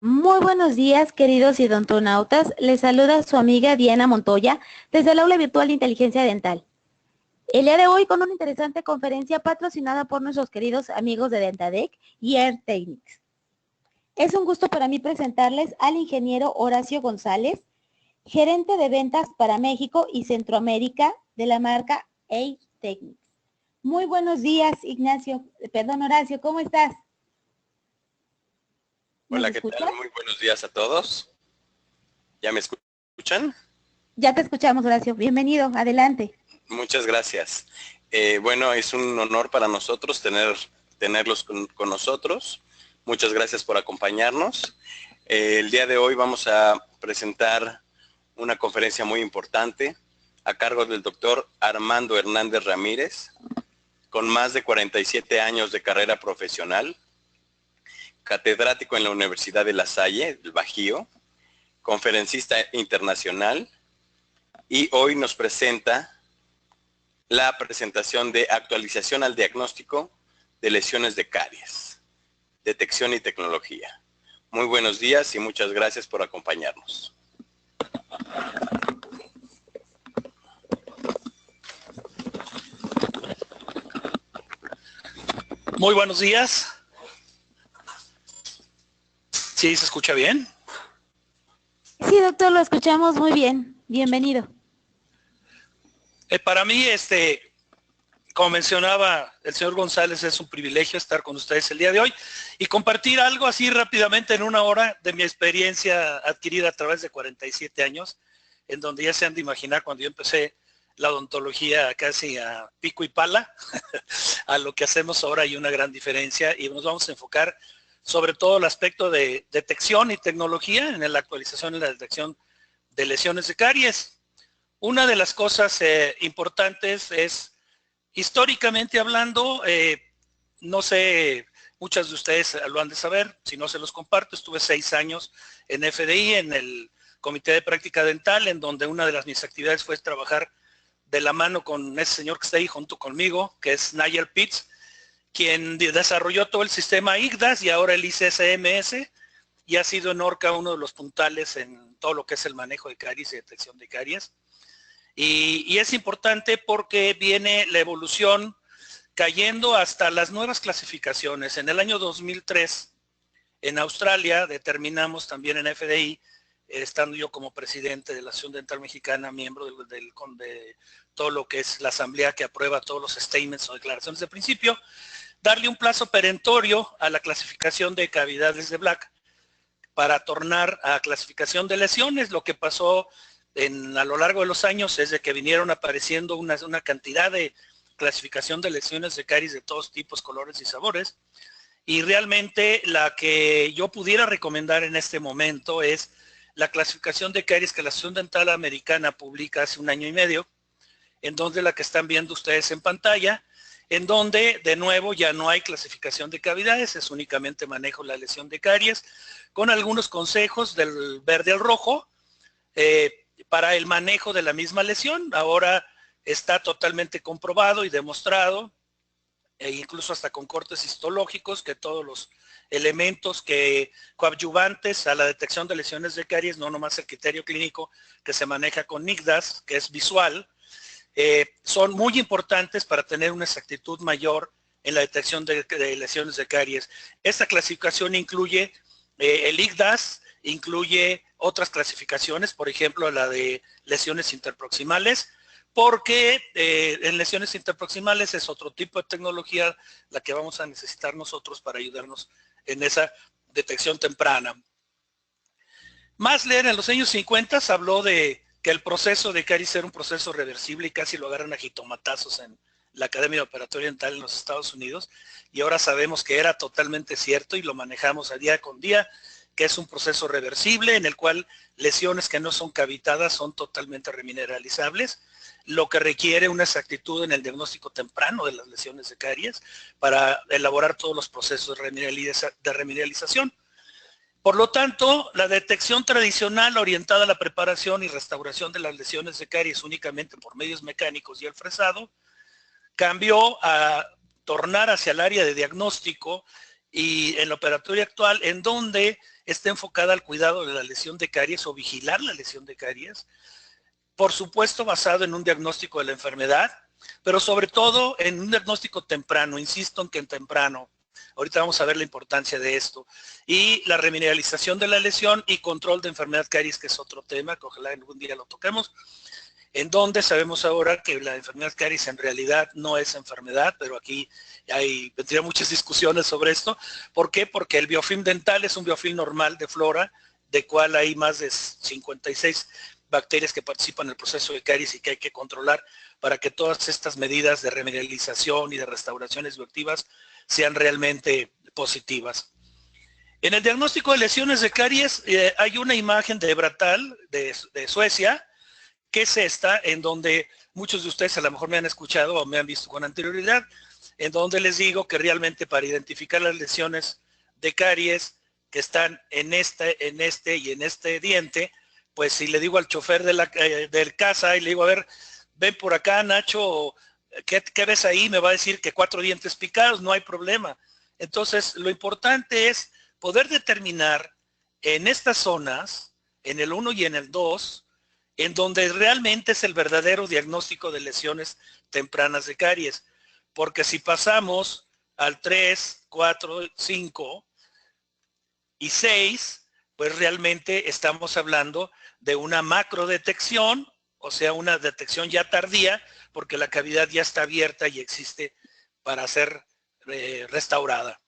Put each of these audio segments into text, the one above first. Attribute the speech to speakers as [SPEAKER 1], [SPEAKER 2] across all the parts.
[SPEAKER 1] Muy buenos días, queridos odontonautas. Les saluda su amiga Diana Montoya desde el aula virtual de inteligencia dental. El día de hoy con una interesante conferencia patrocinada por nuestros queridos amigos de Dentadec y Air Technics. Es un gusto para mí presentarles al ingeniero Horacio González, gerente de ventas para México y Centroamérica de la marca Air Technics. Muy buenos días, Horacio, ¿cómo estás?
[SPEAKER 2] Hola, ¿qué tal? Muy buenos días a todos. ¿Ya me escuchan?
[SPEAKER 1] Ya te escuchamos, Horacio. Bienvenido, adelante.
[SPEAKER 2] Muchas gracias. Bueno, es un honor para nosotros tenerlos con nosotros. Muchas gracias por acompañarnos. El día de hoy vamos a presentar una conferencia muy importante a cargo del doctor Armando Hernández Ramírez, con más de 47 años de carrera profesional, catedrático en la Universidad de La Salle, del Bajío, conferencista internacional, y hoy nos presenta la presentación de actualización al diagnóstico de lesiones de caries, detección y tecnología. Muy buenos días y muchas gracias por acompañarnos.
[SPEAKER 3] Muy buenos días. ¿Sí se escucha bien?
[SPEAKER 1] Sí, doctor, lo escuchamos muy bien. Bienvenido.
[SPEAKER 3] Para mí, como mencionaba el señor González, es un privilegio estar con ustedes el día de hoy y compartir algo así rápidamente en una hora de mi experiencia adquirida a través de 47 años, en donde ya se han de imaginar cuando yo empecé la odontología casi a pico y pala, a lo que hacemos ahora hay una gran diferencia y nos vamos a enfocar sobre todo el aspecto de detección y tecnología en la actualización y la detección de lesiones de caries. Una de las cosas importantes es, históricamente hablando, no sé, muchas de ustedes lo han de saber, si no se los comparto, estuve 6 años en FDI, en el Comité de Práctica Dental, en donde una de mis actividades fue trabajar de la mano con ese señor que está ahí junto conmigo, que es Nigel Pitts, quien desarrolló todo el sistema IGDAS y ahora el ICSMS, y ha sido en ORCA uno de los puntales en todo lo que es el manejo de caries y detección de caries. Y es importante porque viene la evolución cayendo hasta las nuevas clasificaciones. En el año 2003, en Australia, determinamos también en FDI, estando yo como presidente de la Asociación Dental Mexicana, miembro de todo lo que es la asamblea que aprueba todos los statements o declaraciones de principio, darle un plazo perentorio a la clasificación de cavidades de Black para tornar a clasificación de lesiones. Lo que pasó a lo largo de los años es de que vinieron apareciendo una cantidad de clasificación de lesiones de caries de todos tipos, colores y sabores, y realmente la que yo pudiera recomendar en este momento es la clasificación de caries que la Asociación Dental Americana publica hace 1 año y medio, en donde la que están viendo ustedes en pantalla, en donde de nuevo ya no hay clasificación de cavidades, es únicamente manejo la lesión de caries, con algunos consejos del verde al rojo para el manejo de la misma lesión. Ahora está totalmente comprobado y demostrado, e incluso hasta con cortes histológicos, que todos los elementos coadyuvantes a la detección de lesiones de caries, no nomás el criterio clínico que se maneja con IGDAS, que es visual, son muy importantes para tener una exactitud mayor en la detección de lesiones de caries. Esta clasificación incluye el IGDAS, incluye otras clasificaciones, por ejemplo, la de lesiones interproximales, porque en lesiones interproximales es otro tipo de tecnología la que vamos a necesitar nosotros para ayudarnos en esa detección temprana. Masler en los años 50 habló de que el proceso de caries era un proceso reversible y casi lo agarran a jitomatazos en la Academia Operatoria Dental en los Estados Unidos, y ahora sabemos que era totalmente cierto y lo manejamos a día con día, que es un proceso reversible en el cual lesiones que no son cavitadas son totalmente remineralizables, lo que requiere una exactitud en el diagnóstico temprano de las lesiones de caries para elaborar todos los procesos de remineralización. Por lo tanto, la detección tradicional orientada a la preparación y restauración de las lesiones de caries únicamente por medios mecánicos y el fresado cambió a tornar hacia el área de diagnóstico y en la operatoria actual, en donde está enfocada al cuidado de la lesión de caries o vigilar la lesión de caries, por supuesto basado en un diagnóstico de la enfermedad, pero sobre todo en un diagnóstico temprano, insisto en que en temprano. Ahorita vamos a ver la importancia de esto. Y la remineralización de la lesión y control de enfermedad caries, que es otro tema, que ojalá algún día lo toquemos, en donde sabemos ahora que la enfermedad caries en realidad no es enfermedad, pero aquí vendrían muchas discusiones sobre esto. ¿Por qué? Porque el biofilm dental es un biofilm normal de flora, de cual hay más de 56 bacterias que participan en el proceso de caries y que hay que controlar para que todas estas medidas de remineralización y de restauraciones bioactivas sean realmente positivas. En el diagnóstico de lesiones de caries hay una imagen de Bratal de Suecia, que es esta, en donde muchos de ustedes a lo mejor me han escuchado o me han visto con anterioridad, en donde les digo que realmente para identificar las lesiones de caries que están en este y en este diente, pues si le digo al chofer de casa y le digo, a ver, ven por acá, Nacho, ¿qué ves ahí? Me va a decir que 4 dientes picados, no hay problema. Entonces, lo importante es poder determinar en estas zonas, en el 1 y en el 2, en donde realmente es el verdadero diagnóstico de lesiones tempranas de caries. Porque si pasamos al 3, 4, 5 y 6, pues realmente estamos hablando de una macrodetección, o sea, una detección ya tardía, porque la cavidad ya está abierta y existe para ser restaurada.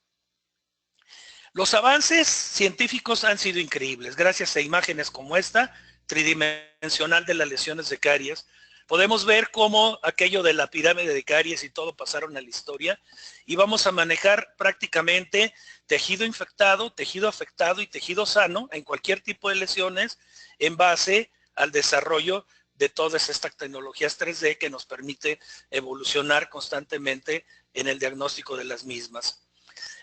[SPEAKER 3] Los avances científicos han sido increíbles. Gracias a imágenes como esta, tridimensional de las lesiones de caries, podemos ver cómo aquello de la pirámide de caries y todo pasaron a la historia y vamos a manejar prácticamente tejido infectado, tejido afectado y tejido sano en cualquier tipo de lesiones en base al desarrollo de todas estas tecnologías 3D que nos permite evolucionar constantemente en el diagnóstico de las mismas.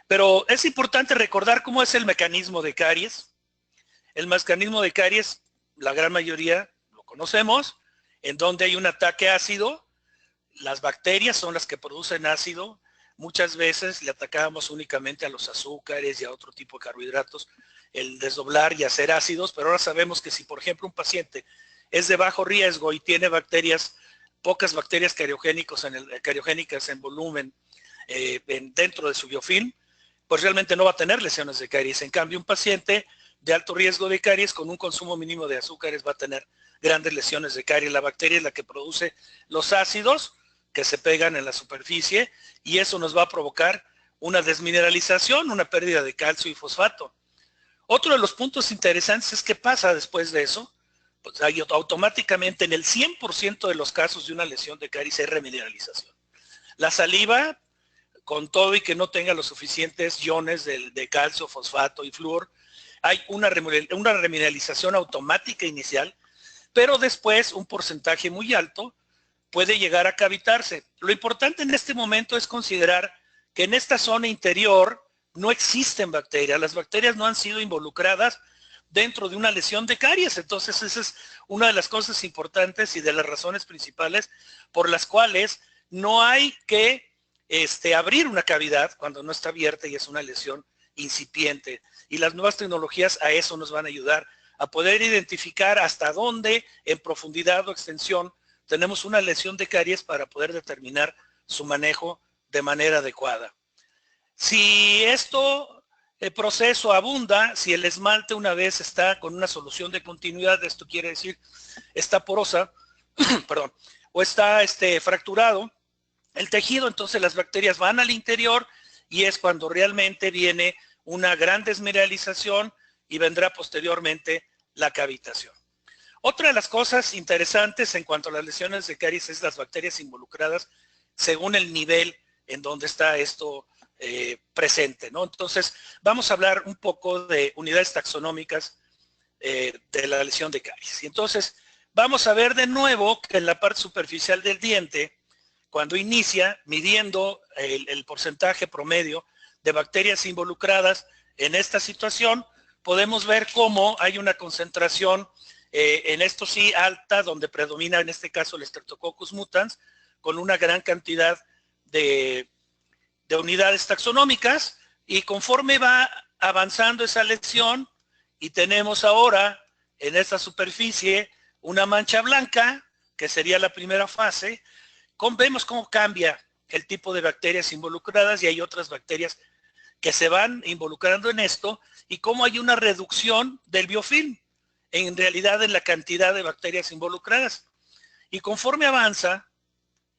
[SPEAKER 3] Pero es importante recordar cómo es el mecanismo de caries. El mecanismo de caries, la gran mayoría lo conocemos, en donde hay un ataque ácido. Las bacterias son las que producen ácido. Muchas veces le atacábamos únicamente a los azúcares y a otro tipo de carbohidratos, el desdoblar y hacer ácidos, pero ahora sabemos que si, por ejemplo, un paciente es de bajo riesgo y tiene bacterias, pocas bacterias cariogénicas en volumen dentro de su biofilm, pues realmente no va a tener lesiones de caries. En cambio, un paciente de alto riesgo de caries con un consumo mínimo de azúcares va a tener grandes lesiones de caries. La bacteria es la que produce los ácidos que se pegan en la superficie y eso nos va a provocar una desmineralización, una pérdida de calcio y fosfato. Otro de los puntos interesantes es qué pasa después de eso. Pues automáticamente en el 100% de los casos de una lesión de caries hay remineralización. La saliva, con todo y que no tenga los suficientes iones de calcio, fosfato y flúor, hay una remineralización automática inicial, pero después un porcentaje muy alto puede llegar a cavitarse. Lo importante en este momento es considerar que en esta zona interior no existen bacterias. Las bacterias no han sido involucradas dentro de una lesión de caries. Entonces esa es una de las cosas importantes y de las razones principales por las cuales no hay que abrir una cavidad cuando no está abierta y es una lesión incipiente. Y las nuevas tecnologías a eso nos van a ayudar, a poder identificar hasta dónde en profundidad o extensión tenemos una lesión de caries para poder determinar su manejo de manera adecuada. Si el proceso abunda, si el esmalte una vez está con una solución de continuidad, esto quiere decir está porosa, perdón, o está fracturado el tejido, entonces las bacterias van al interior y es cuando realmente viene una gran desmineralización y vendrá posteriormente la cavitación. Otra de las cosas interesantes en cuanto a las lesiones de caries es las bacterias involucradas según el nivel en donde está esto presente, ¿no? Entonces, vamos a hablar un poco de unidades taxonómicas de la lesión de caries. Y entonces, vamos a ver de nuevo que en la parte superficial del diente, cuando inicia, midiendo el porcentaje promedio de bacterias involucradas en esta situación, podemos ver cómo hay una concentración, en esto sí alta, donde predomina en este caso el Streptococcus mutans, con una gran cantidad de unidades taxonómicas, Y conforme va avanzando esa lesión y tenemos ahora en esta superficie una mancha blanca, que sería la primera fase, vemos cómo cambia el tipo de bacterias involucradas y hay otras bacterias que se van involucrando en esto y cómo hay una reducción del biofilm, en realidad en la cantidad de bacterias involucradas. Y conforme avanza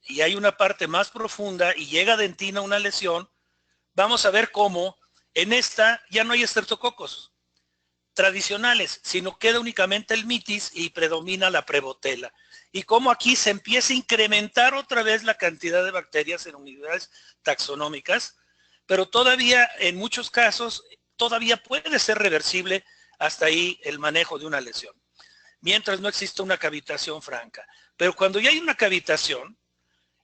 [SPEAKER 3] y hay una parte más profunda y llega a dentina una lesión, vamos a ver cómo en esta ya no hay estreptococos tradicionales, sino queda únicamente el mitis y predomina la prebotela. Y cómo aquí se empieza a incrementar otra vez la cantidad de bacterias en unidades taxonómicas, pero todavía en muchos casos todavía puede ser reversible hasta ahí el manejo de una lesión, mientras no exista una cavitación franca. Pero cuando ya hay una cavitación,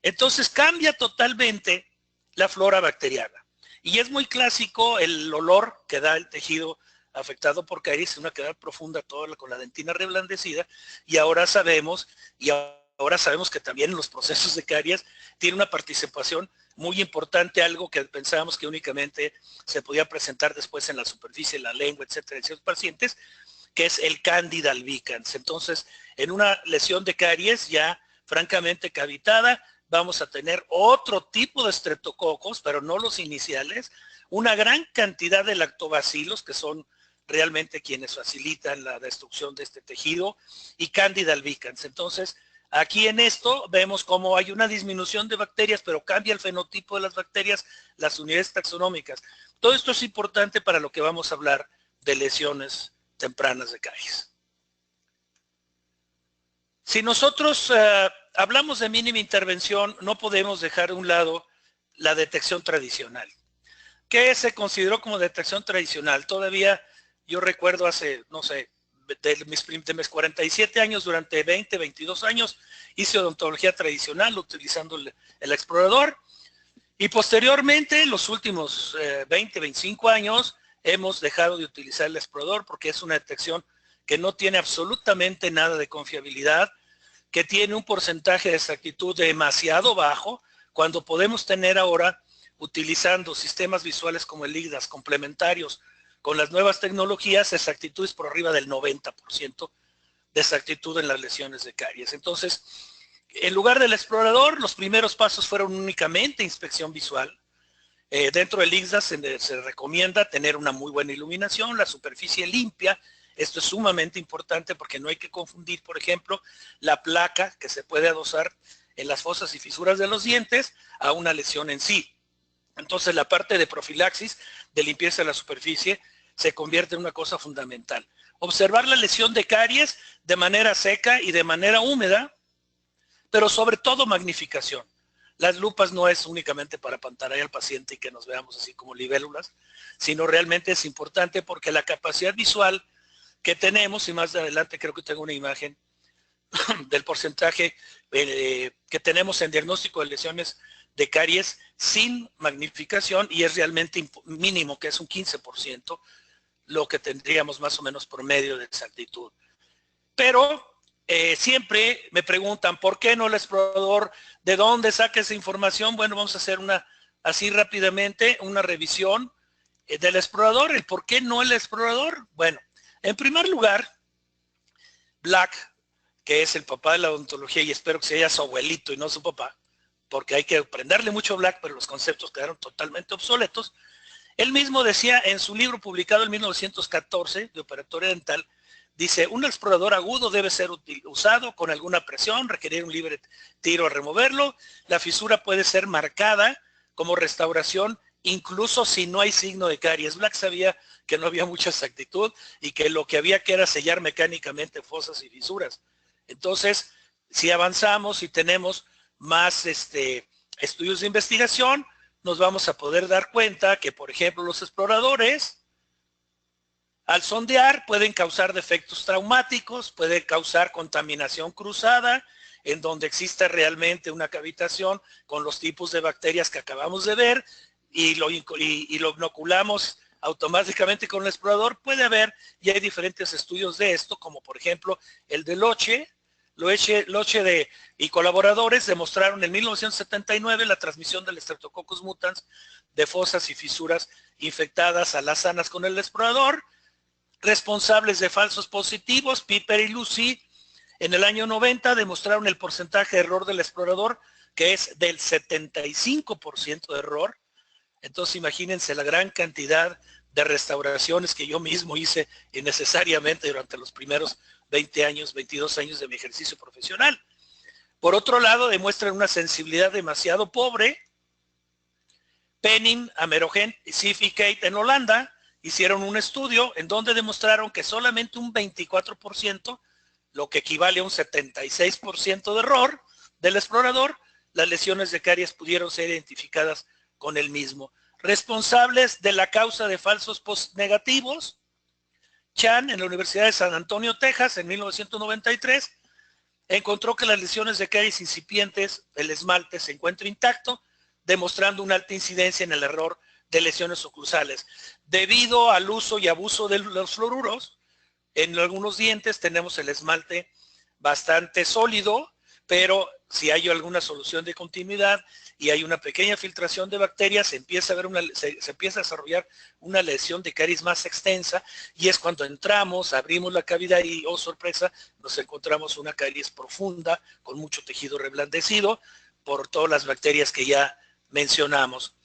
[SPEAKER 3] entonces cambia totalmente la flora bacteriana. Y es muy clásico el olor que da el tejido afectado por caries, una quedad profunda toda con la dentina reblandecida, y ahora sabemos que también en los procesos de caries tiene una participación muy importante, algo que pensábamos que únicamente se podía presentar después en la superficie, en la lengua, etcétera, en ciertos pacientes, que es el Candida albicans. Entonces, en una lesión de caries ya francamente cavitada, vamos a tener otro tipo de estreptococos, pero no los iniciales, una gran cantidad de lactobacilos, que son realmente quienes facilitan la destrucción de este tejido, y Candida albicans. Entonces, aquí en esto vemos cómo hay una disminución de bacterias, pero cambia el fenotipo de las bacterias, las unidades taxonómicas. Todo esto es importante para lo que vamos a hablar de lesiones tempranas de caries. Si nosotros hablamos de mínima intervención, no podemos dejar de un lado la detección tradicional. ¿Qué se consideró como detección tradicional? Todavía yo recuerdo hace, no sé, de mis 47 años, durante 20, 22 años, hice odontología tradicional utilizando el explorador, y posteriormente, los últimos 20, 25 años, hemos dejado de utilizar el explorador porque es una detección que no tiene absolutamente nada de confiabilidad, que tiene un porcentaje de exactitud demasiado bajo, cuando podemos tener ahora, utilizando sistemas visuales como el IGDAS complementarios con las nuevas tecnologías, exactitudes por arriba del 90% de exactitud en las lesiones de caries. Entonces, en lugar del explorador, los primeros pasos fueron únicamente inspección visual. Dentro del IGDAS se recomienda tener una muy buena iluminación, la superficie limpia. Esto es sumamente importante porque no hay que confundir, por ejemplo, la placa que se puede adosar en las fosas y fisuras de los dientes a una lesión en sí. Entonces, la parte de profilaxis, de limpieza de la superficie, se convierte en una cosa fundamental. Observar la lesión de caries de manera seca y de manera húmeda, pero sobre todo magnificación. Las lupas no es únicamente para apantallar al paciente y que nos veamos así como libélulas, sino realmente es importante porque la capacidad visual que tenemos, y más adelante creo que tengo una imagen del porcentaje que tenemos en diagnóstico de lesiones de caries sin magnificación, y es realmente mínimo, que es un 15%, lo que tendríamos más o menos promedio de exactitud. Pero siempre me preguntan, ¿por qué no el explorador? ¿De dónde saca esa información? Bueno, vamos a hacer así rápidamente, una revisión del explorador. ¿El por qué no el explorador? Bueno, en primer lugar, Black, que es el papá de la odontología, y espero que sea su abuelito y no su papá, porque hay que aprenderle mucho a Black, pero los conceptos quedaron totalmente obsoletos. Él mismo decía en su libro publicado en 1914, de operatoria dental, dice, un explorador agudo debe ser usado con alguna presión, requerir un libre tiro a removerlo, la fisura puede ser marcada como restauración, incluso si no hay signo de caries. Black sabía que no había mucha exactitud y que lo que había que era sellar mecánicamente fosas y fisuras. Entonces, si avanzamos y tenemos más estudios de investigación, nos vamos a poder dar cuenta que, por ejemplo, los exploradores, al sondear, pueden causar defectos traumáticos, pueden causar contaminación cruzada, en donde existe realmente una cavitación con los tipos de bacterias que acabamos de ver, y lo inoculamos automáticamente con el explorador. Puede haber, y hay diferentes estudios de esto, como por ejemplo el de Loche, Loche y colaboradores demostraron en 1979 la transmisión del Streptococcus mutans de fosas y fisuras infectadas a las sanas con el explorador. Responsables de falsos positivos, Piper y Lucy, en el año 90 demostraron el porcentaje de error del explorador, que es del 75% de error. Entonces imagínense la gran cantidad de restauraciones que yo mismo hice innecesariamente durante los primeros 20 años, 22 años de mi ejercicio profesional. Por otro lado, demuestran una sensibilidad demasiado pobre. Penning, Amerogen, Sif y Kate en Holanda hicieron un estudio en donde demostraron que solamente un 24%, lo que equivale a un 76% de error del explorador, las lesiones de caries pudieron ser identificadas con el mismo. Responsables de la causa de falsos negativos, Chan en la Universidad de San Antonio, Texas, en 1993, encontró que las lesiones de caries incipientes, el esmalte se encuentra intacto, demostrando una alta incidencia en el error de lesiones oclusales. Debido al uso y abuso de los fluoruros, en algunos dientes tenemos el esmalte bastante sólido, pero si hay alguna solución de continuidad y hay una pequeña filtración de bacterias, se empieza a desarrollar una lesión de caries más extensa, y es cuando entramos, abrimos la cavidad y, oh sorpresa, nos encontramos una caries profunda con mucho tejido reblandecido por todas las bacterias que ya mencionamos.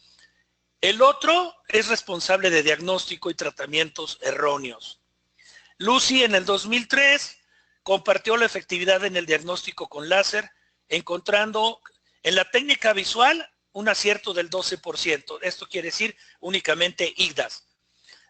[SPEAKER 3] El otro es responsable de diagnóstico y tratamientos erróneos. Lucy en el 2003 compartió la efectividad en el diagnóstico con láser, encontrando en la técnica visual un acierto del 12%. Esto quiere decir únicamente IGDAS.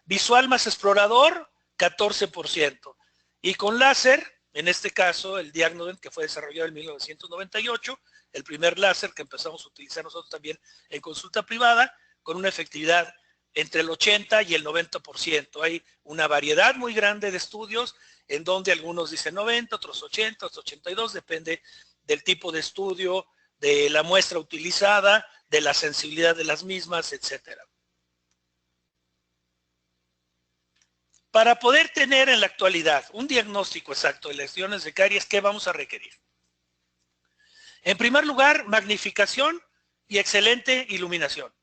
[SPEAKER 3] Visual más explorador, 14%. Y con láser, en este caso, el Diagnodent, que fue desarrollado en 1998, el primer láser que empezamos a utilizar nosotros también en consulta privada, con una efectividad entre el 80 y el 90%. Hay una variedad muy grande de estudios en donde algunos dicen 90, otros 80, otros 82, depende del tipo de estudio, de la muestra utilizada, de la sensibilidad de las mismas, etcétera. Para poder tener en la actualidad un diagnóstico exacto de lesiones de caries, ¿qué vamos a requerir? En primer lugar, magnificación y excelente iluminación.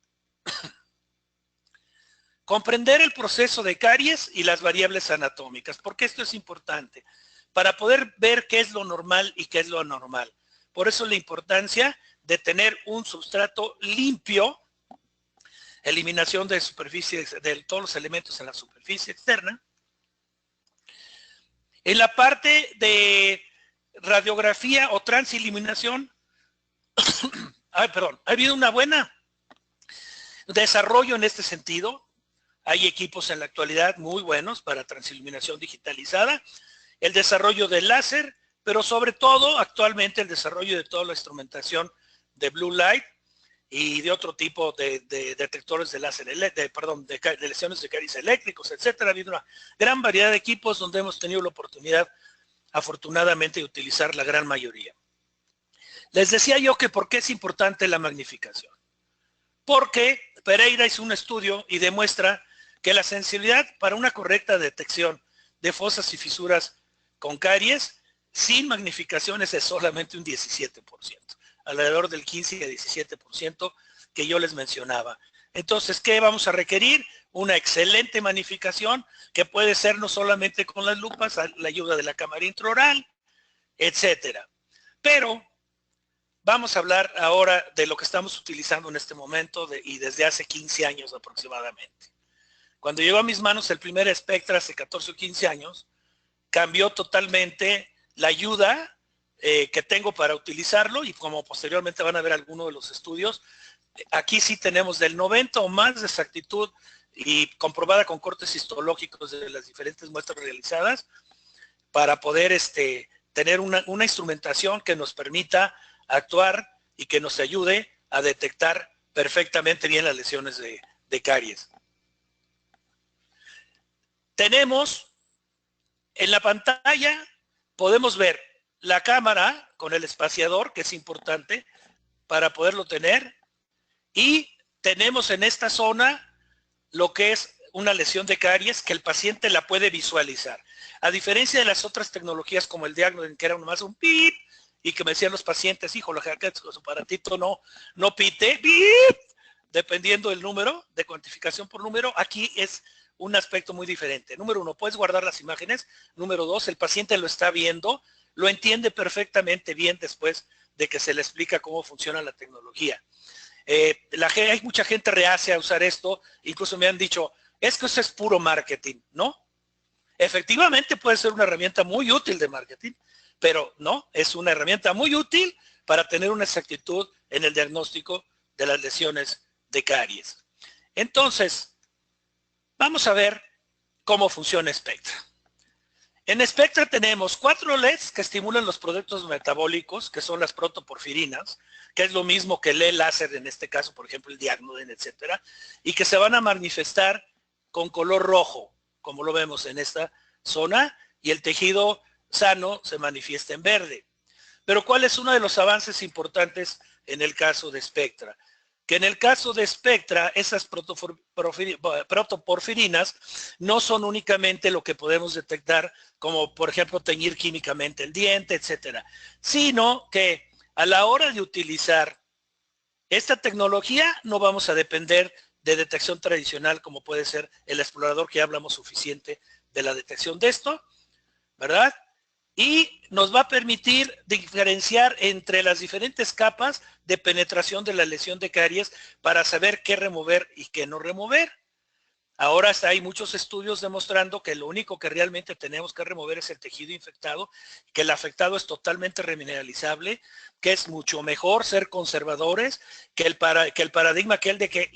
[SPEAKER 3] Comprender el proceso de caries y las variables anatómicas, porque esto es importante, para poder ver qué es lo normal y qué es lo anormal. Por eso la importancia de tener un sustrato limpio, eliminación de superficie, de todos los elementos en la superficie externa. En la parte de radiografía o transiluminación, ha habido una buena desarrollo en este sentido. Hay equipos en la actualidad muy buenos para transiluminación digitalizada, el desarrollo del láser, pero sobre todo actualmente el desarrollo de toda la instrumentación de blue light y de otro tipo de detectores de láser, de lesiones de caries eléctricos, etcétera. Ha habido una gran variedad de equipos donde hemos tenido la oportunidad, afortunadamente, de utilizar la gran mayoría. Les decía yo que por qué es importante la magnificación. Porque Pereira hizo un estudio y demuestra que la sensibilidad para una correcta detección de fosas y fisuras con caries sin magnificaciones es solamente un 17%, alrededor del 15 a 17% que yo les mencionaba. Entonces, ¿qué vamos a requerir? Una excelente magnificación que puede ser no solamente con las lupas, la ayuda de la cámara intraoral, etcétera. Pero vamos a hablar ahora de lo que estamos utilizando en este momento y desde hace 15 años aproximadamente. Cuando llegó a mis manos el primer Spectra hace 14 o 15 años, cambió totalmente la ayuda que tengo para utilizarlo, y como posteriormente van a ver algunos de los estudios, aquí sí tenemos del 90 o más de exactitud y comprobada con cortes histológicos de las diferentes muestras realizadas para poder tener una instrumentación que nos permita actuar y que nos ayude a detectar perfectamente bien las lesiones de caries. Tenemos en la pantalla, podemos ver la cámara con el espaciador, que es importante para poderlo tener, y tenemos en esta zona lo que es una lesión de caries que el paciente la puede visualizar. A diferencia de las otras tecnologías como el diagnóstico, que era nomás un pip, y que me decían los pacientes, híjole, que su aparatito no pite, pip, dependiendo del número, de cuantificación por número, aquí es un aspecto muy diferente. Número 1, puedes guardar las imágenes. Número 2, el paciente lo está viendo, lo entiende perfectamente bien después de que se le explica cómo funciona la tecnología. Hay mucha gente reacia a usar esto, incluso me han dicho, es que eso es puro marketing, ¿no? Efectivamente puede ser una herramienta muy útil de marketing, pero no, es una herramienta muy útil para tener una exactitud en el diagnóstico de las lesiones de caries. Entonces, vamos a ver cómo funciona Spectra. En Spectra tenemos 4 LEDs que estimulan los productos metabólicos, que son las protoporfirinas, que es lo mismo que el láser, en este caso, por ejemplo, el Diagnoden, etcétera, y que se van a manifestar con color rojo, como lo vemos en esta zona, y el tejido sano se manifiesta en verde. Pero ¿cuál es uno de los avances importantes en el caso de Spectra? Que en el caso de Spectra, esas protoporfirinas no son únicamente lo que podemos detectar, como por ejemplo teñir químicamente el diente, etcétera, sino que a la hora de utilizar esta tecnología no vamos a depender de detección tradicional como puede ser el explorador, que ya hablamos suficiente de la detección de esto, ¿verdad? Y nos va a permitir diferenciar entre las diferentes capas de penetración de la lesión de caries para saber qué remover y qué no remover. Ahora hay muchos estudios demostrando que lo único que realmente tenemos que remover es el tejido infectado, que el afectado es totalmente remineralizable, que es mucho mejor ser conservadores que el paradigma aquel de que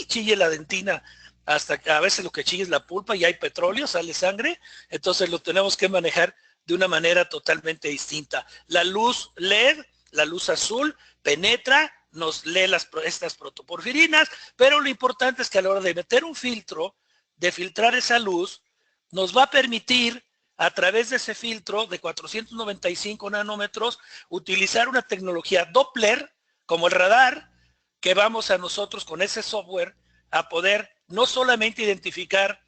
[SPEAKER 3] chille la dentina, hasta que a veces lo que chille es la pulpa y hay petróleo, sale sangre, entonces lo tenemos que manejar de una manera totalmente distinta. La luz LED, la luz azul, penetra, nos lee estas protoporfirinas, pero lo importante es que a la hora de meter un filtro, de filtrar esa luz, nos va a permitir, a través de ese filtro de 495 nanómetros, utilizar una tecnología Doppler, como el radar, que vamos a nosotros con ese software a poder no solamente identificar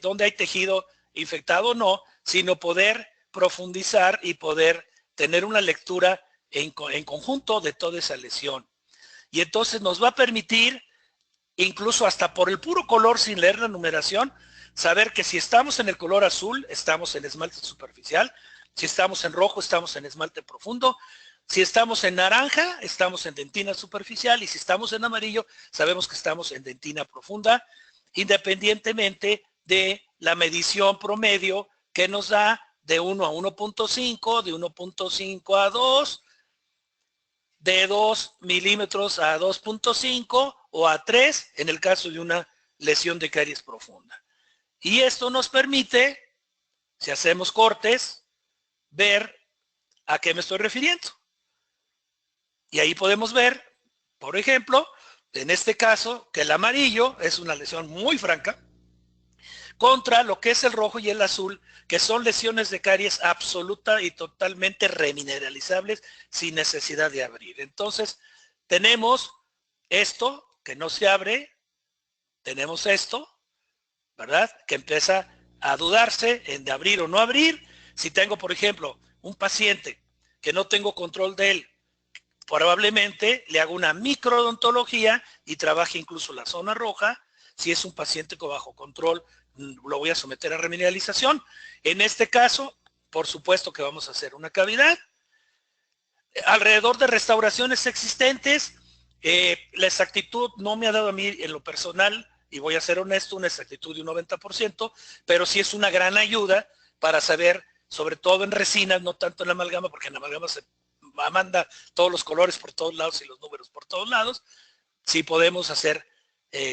[SPEAKER 3] dónde hay tejido infectado o no, sino poder profundizar y poder tener una lectura en conjunto de toda esa lesión. Y entonces nos va a permitir, incluso hasta por el puro color sin leer la numeración, saber que si estamos en el color azul, estamos en esmalte superficial, si estamos en rojo, estamos en esmalte profundo, si estamos en naranja, estamos en dentina superficial, y si estamos en amarillo, sabemos que estamos en dentina profunda, independientemente de la medición promedio que nos da de 1 a 1.5, de 1.5 a 2, de 2 milímetros a 2.5 o a 3 en el caso de una lesión de caries profunda. Y esto nos permite, si hacemos cortes, ver a qué me estoy refiriendo. Y ahí podemos ver, por ejemplo, en este caso, que el amarillo es una lesión muy franca, contra lo que es el rojo y el azul, que son lesiones de caries absoluta y totalmente remineralizables sin necesidad de abrir. Entonces, tenemos esto que no se abre, tenemos esto, ¿verdad? Que empieza a dudarse en de abrir o no abrir. Si tengo, por ejemplo, un paciente que no tengo control de él, probablemente le hago una microodontología y trabaje incluso la zona roja. Si es un paciente con bajo control, lo voy a someter a remineralización. En este caso, por supuesto que vamos a hacer una cavidad. Alrededor de restauraciones existentes, la exactitud no me ha dado a mí en lo personal, y voy a ser honesto, una exactitud de un 90%, pero sí es una gran ayuda para saber, sobre todo en resinas, no tanto en la amalgama, porque en la amalgama se manda todos los colores por todos lados y los números por todos lados, sí podemos hacer,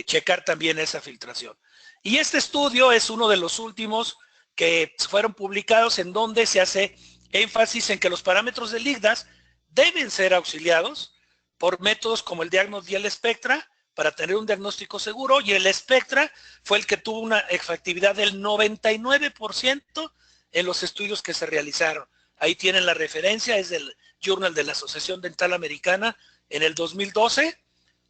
[SPEAKER 3] checar también esa filtración. Y este estudio es uno de los últimos que fueron publicados, en donde se hace énfasis en que los parámetros del IGDAS deben ser auxiliados por métodos como el Diagnos y el Spectra para tener un diagnóstico seguro, y el Spectra fue el que tuvo una efectividad del 99% en los estudios que se realizaron. Ahí tienen la referencia, es del Journal de la Asociación Dental Americana en el 2012,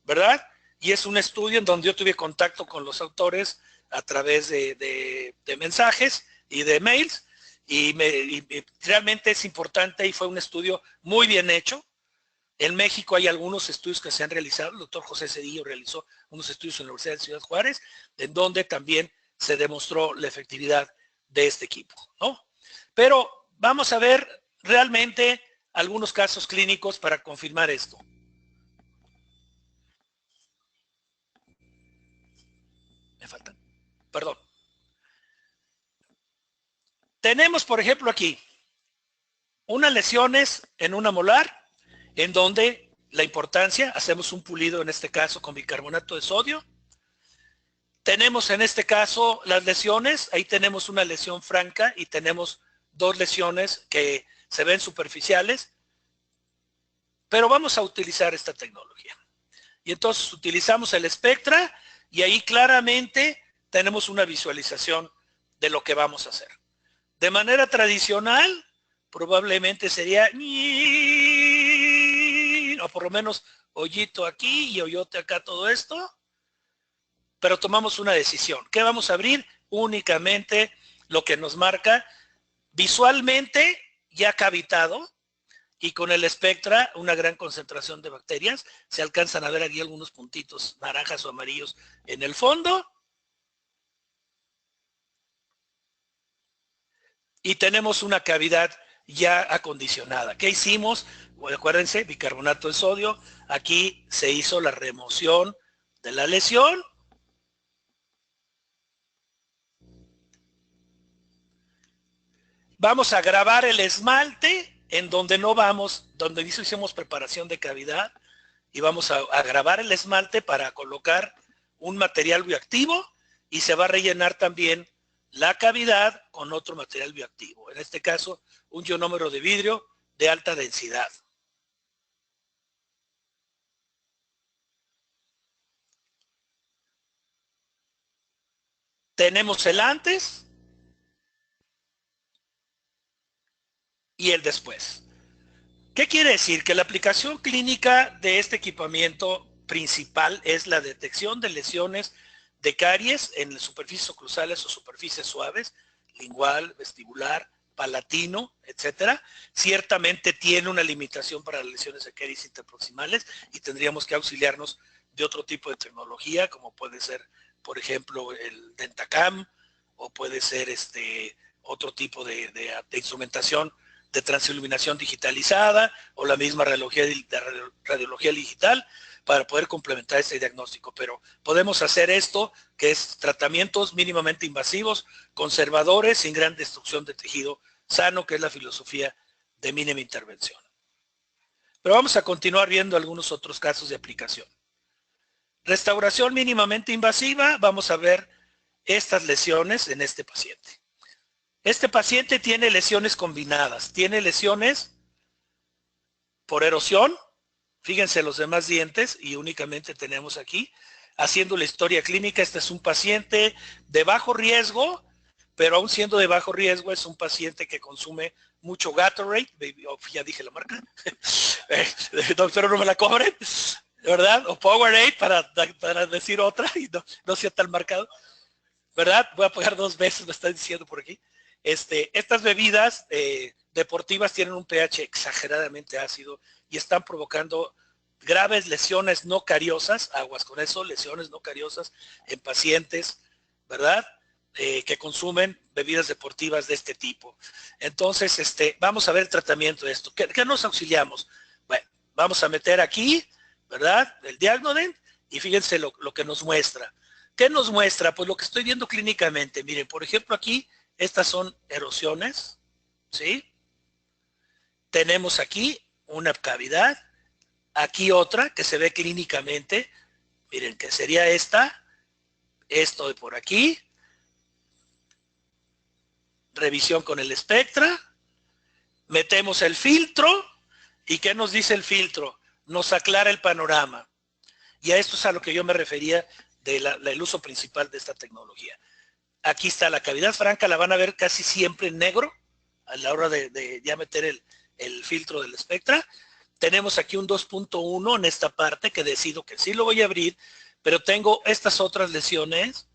[SPEAKER 3] ¿verdad? Y es un estudio en donde yo tuve contacto con los autores a través de mensajes y de mails, y realmente es importante y fue un estudio muy bien hecho. En México hay algunos estudios que se han realizado. El doctor José Cedillo realizó unos estudios en la Universidad de Ciudad Juárez, en donde también se demostró la efectividad de este equipo, ¿no? Pero vamos a ver realmente algunos casos clínicos para confirmar esto. Me faltan. Perdón. Tenemos, por ejemplo, aquí unas lesiones en una molar, en donde la importancia, hacemos un pulido en este caso con bicarbonato de sodio. Tenemos en este caso las lesiones, ahí tenemos una lesión franca y tenemos dos lesiones que se ven superficiales, pero vamos a utilizar esta tecnología. Y entonces utilizamos el Spectra y ahí claramente tenemos una visualización de lo que vamos a hacer. De manera tradicional, probablemente sería, o por lo menos hoyito aquí y hoyote acá, todo esto, pero tomamos una decisión. ¿Qué vamos a abrir? Únicamente lo que nos marca visualmente ya cavitado, y con el Spectra una gran concentración de bacterias. Se alcanzan a ver aquí algunos puntitos naranjas o amarillos en el fondo. Y tenemos una cavidad ya acondicionada. ¿Qué hicimos? Bueno, acuérdense, bicarbonato de sodio. Aquí se hizo la remoción de la lesión. Vamos a grabar el esmalte en donde no vamos, donde hicimos preparación de cavidad, y vamos a grabar el esmalte para colocar un material bioactivo, y se va a rellenar también la cavidad con otro material bioactivo. En este caso, un ionómero de vidrio de alta densidad. Tenemos el antes y el después. ¿Qué quiere decir? Que la aplicación clínica de este equipamiento principal es la detección de lesiones de caries en superficies oclusales o superficies suaves, lingual, vestibular, palatino, etcétera. Ciertamente tiene una limitación para las lesiones de caries interproximales y tendríamos que auxiliarnos de otro tipo de tecnología, como puede ser, por ejemplo, el Dentacam, o puede ser otro tipo de instrumentación de transiluminación digitalizada, o la misma radiología digital, para poder complementar este diagnóstico. Pero podemos hacer esto, que es tratamientos mínimamente invasivos, conservadores, sin gran destrucción de tejido sano, que es la filosofía de mínima intervención. Pero vamos a continuar viendo algunos otros casos de aplicación. Restauración mínimamente invasiva, vamos a ver estas lesiones en este paciente. Este paciente tiene lesiones combinadas, tiene lesiones por erosión, fíjense los demás dientes, y únicamente tenemos aquí, haciendo la historia clínica. Este es un paciente de bajo riesgo, pero aún siendo de bajo riesgo es un paciente que consume mucho Gatorade, ya dije la marca, pero no me la cobren, ¿verdad? O Powerade para decir otra y no sea tan marcado, ¿verdad? Voy a pagar 2 veces, me están diciendo por aquí. Estas bebidas deportivas tienen un pH exageradamente ácido y están provocando graves lesiones no cariosas, aguas con eso, lesiones no cariosas en pacientes, ¿verdad? Que consumen bebidas deportivas de este tipo. Entonces, vamos a ver el tratamiento de esto. ¿Qué nos auxiliamos? Bueno, vamos a meter aquí, ¿verdad? El Diagnodent, y fíjense lo que nos muestra. ¿Qué nos muestra? Pues lo que estoy viendo clínicamente. Miren, por ejemplo, aquí, estas son erosiones, ¿sí? Tenemos aquí una cavidad, aquí otra que se ve clínicamente, miren, que sería esto de por aquí, revisión con el Spectra, metemos el filtro, ¿y qué nos dice el filtro? Nos aclara el panorama. Y a esto es a lo que yo me refería del uso principal de esta tecnología. Aquí está la cavidad franca, la van a ver casi siempre en negro a la hora de ya meter el filtro del Spectra. Tenemos aquí un 2.1 en esta parte que decido que sí lo voy a abrir, pero tengo estas otras lesiones,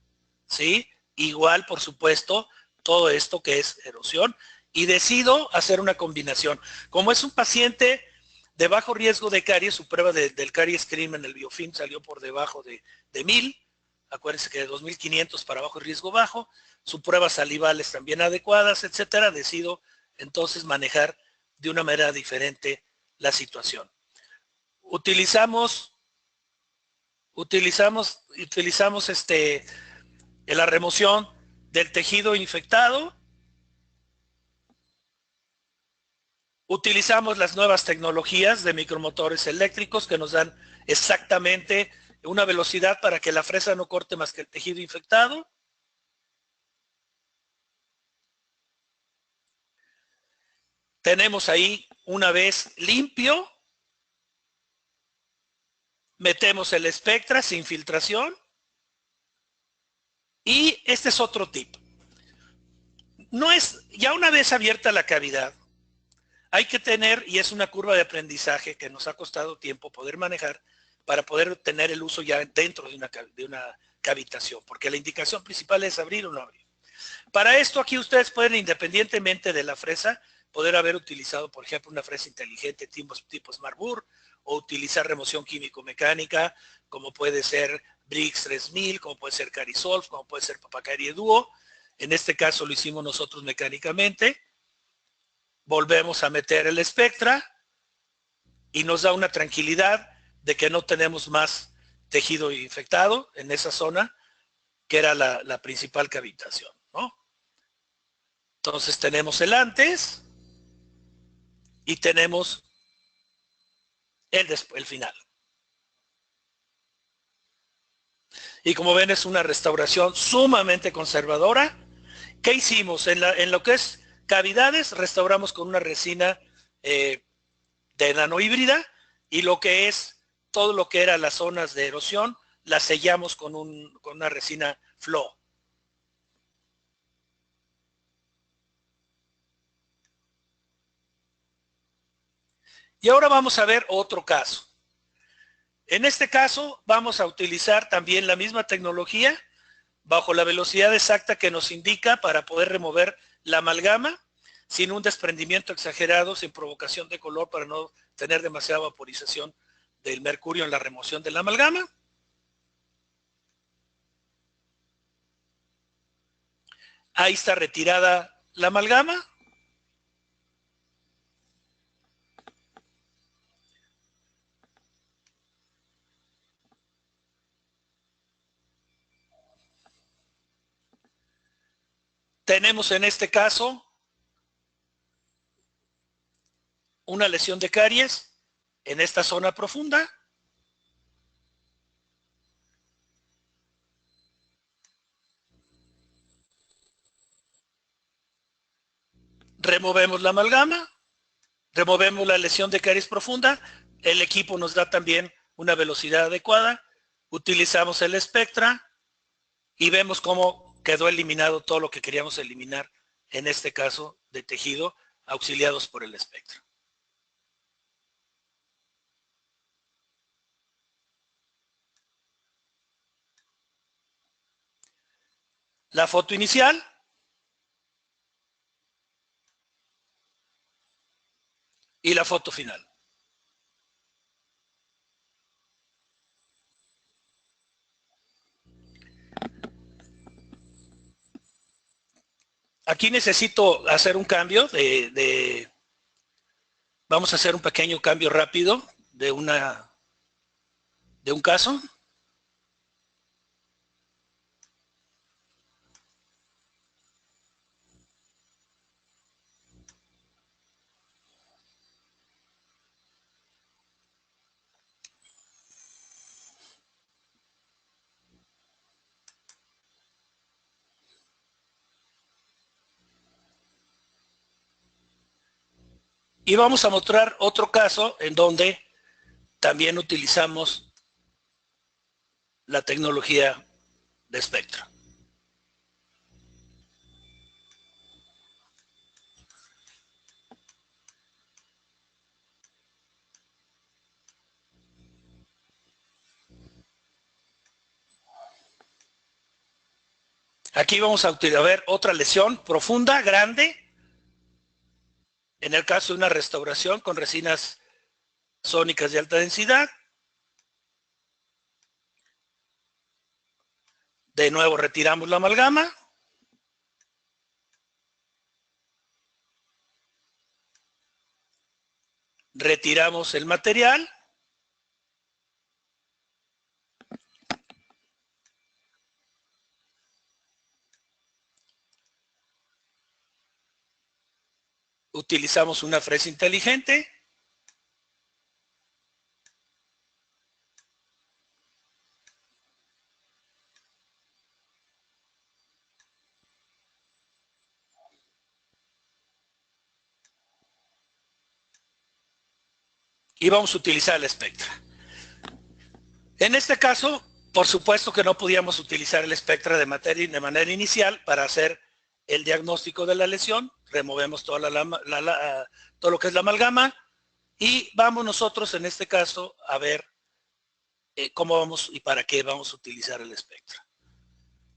[SPEAKER 3] ¿sí? Igual, por supuesto, todo esto que es erosión, y decido hacer una combinación. Como es un paciente de bajo riesgo de caries, su prueba del caries screen en el biofilm salió por debajo de 1000, acuérdense que de 2500 para bajo riesgo bajo, sus pruebas salivales también adecuadas, etcétera, decido entonces manejar de una manera diferente la situación. Utilizamos la remoción del tejido infectado. Utilizamos las nuevas tecnologías de micromotores eléctricos que nos dan exactamente una velocidad para que la fresa no corte más que el tejido infectado. Tenemos ahí, una vez limpio, metemos el Spectra sin filtración. Y este es otro tip. No es, ya una vez abierta la cavidad, hay que tener, y es una curva de aprendizaje que nos ha costado tiempo poder manejar para poder tener el uso ya dentro de una cavitación, porque la indicación principal es abrir o no abrir. Para esto aquí ustedes pueden, independientemente de la fresa, poder haber utilizado, por ejemplo, una fresa inteligente tipo Smartburr, o utilizar remoción químico-mecánica, como puede ser Brix 3000, como puede ser Carisolv, como puede ser Papacarie Duo. En este caso lo hicimos nosotros mecánicamente. Volvemos a meter el Spectra y nos da una tranquilidad de que no tenemos más tejido infectado en esa zona, que era la principal cavitación, ¿no? Entonces tenemos el antes y tenemos el final. Y como ven, es una restauración sumamente conservadora. ¿Qué hicimos? En lo que es cavidades, restauramos con una resina de nanohíbrida, y lo que es todo lo que era las zonas de erosión, las sellamos con una resina Flow. Y ahora vamos a ver otro caso. En este caso vamos a utilizar también la misma tecnología bajo la velocidad exacta que nos indica para poder remover la amalgama sin un desprendimiento exagerado, sin provocación de color, para no tener demasiada vaporización del mercurio en la remoción de la amalgama. Ahí está retirada la amalgama. Tenemos en este caso una lesión de caries en esta zona profunda. Removemos la amalgama, removemos la lesión de caries profunda. El equipo nos da también una velocidad adecuada. Utilizamos el Spectra y vemos cómo quedó eliminado todo lo que queríamos eliminar, en este caso de tejido, auxiliados por el Spectra. La foto inicial y la foto final. Aquí necesito hacer un cambio vamos a hacer un pequeño cambio rápido de un caso. Y vamos a mostrar otro caso en donde también utilizamos la tecnología de Spectra. Aquí vamos a ver otra lesión profunda, grande. En el caso de una restauración con resinas sónicas de alta densidad. De nuevo retiramos la amalgama. Retiramos el material. Utilizamos una fresa inteligente. Y vamos a utilizar el Spectra. En este caso, por supuesto que no podíamos utilizar el Spectra de manera inicial para hacer el diagnóstico de la lesión. Removemos todo lo que es la amalgama y vamos nosotros en este caso a ver cómo vamos y para qué vamos a utilizar el Spectra.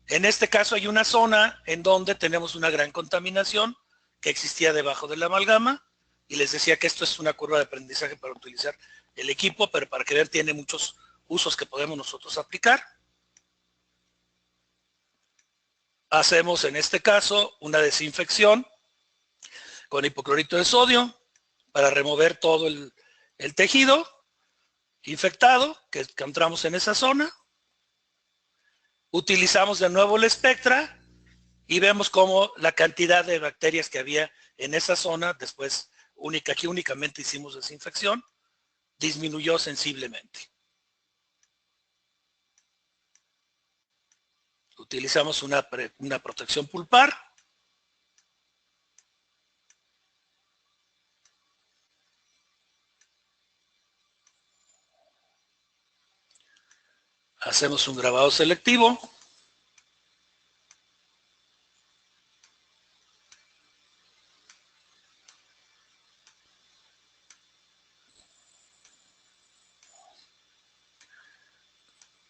[SPEAKER 3] En este caso hay una zona en donde tenemos una gran contaminación que existía debajo de la amalgama. Y les decía que esto es una curva de aprendizaje para utilizar el equipo, pero para que vean tiene muchos usos que podemos nosotros aplicar. Hacemos en este caso una desinfección con hipoclorito de sodio para remover todo el tejido infectado que encontramos en esa zona. Utilizamos de nuevo el Spectra y vemos cómo la cantidad de bacterias que había en esa zona después aquí únicamente hicimos desinfección, disminuyó sensiblemente. Utilizamos una protección pulpar. Hacemos un grabado selectivo.